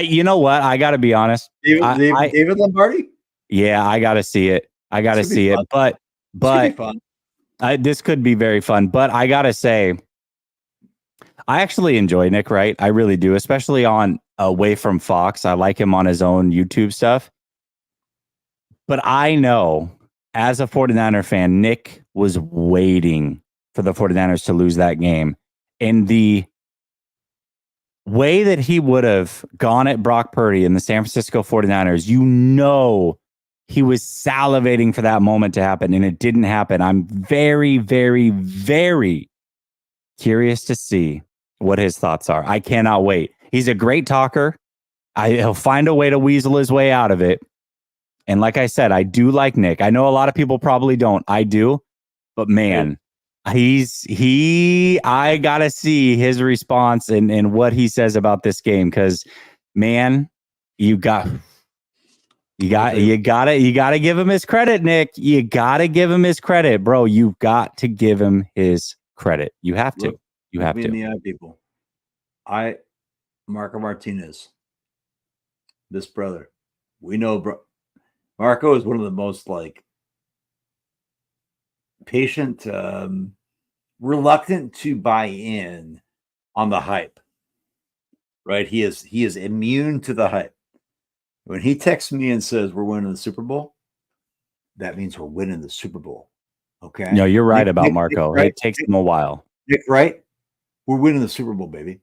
You know what? I gotta be honest. David Lombardi? Yeah, I gotta see it. I gotta see it. But this could be very fun. But I gotta say, I actually enjoy Nick Wright. I really do, especially on Away from Fox. I like him on his own YouTube stuff. But I know as a 49er fan, Nick was waiting for the 49ers to lose that game. And the way that he would have gone at Brock Purdy and the San Francisco 49ers, you know, he was salivating for that moment to happen, and it didn't happen. I'm very, very, very curious to see what his thoughts are. I cannot wait. He's a great talker. He'll find a way to weasel his way out of it. And like I said, I do like Nick. I know a lot of people probably don't. I do. But man, I gotta see his response and what he says about this game, because man, you gotta give him his credit, Nick. You gotta give him his credit, bro. You've got to give him his credit. You have to. You have to. In the eye, people. Marco Martinez, this brother, we know, bro. Marco is one of the most like patient, reluctant to buy in on the hype. Right? He is immune to the hype. When he texts me and says we're winning the Super Bowl, that means we're winning the Super Bowl. Okay. No, you're right about Marco. It takes him a while. Nick, right? We're winning the Super Bowl, baby.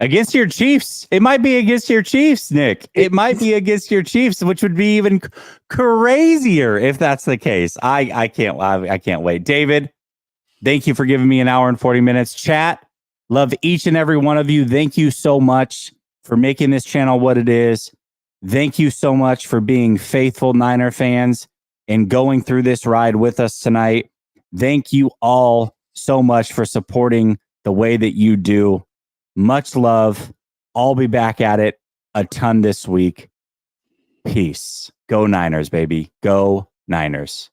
Against your Chiefs. It might be against your Chiefs, Nick. It might be against your Chiefs, which would be even crazier if that's the case. I can't wait. David, thank you for giving me an hour and 40 minutes. Chat, love each and every one of you. Thank you so much for making this channel what it is. Thank you so much for being faithful Niner fans and going through this ride with us tonight. Thank you all so much for supporting the way that you do. Much love. I'll be back at it a ton this week. Peace. Go Niners, baby. Go Niners.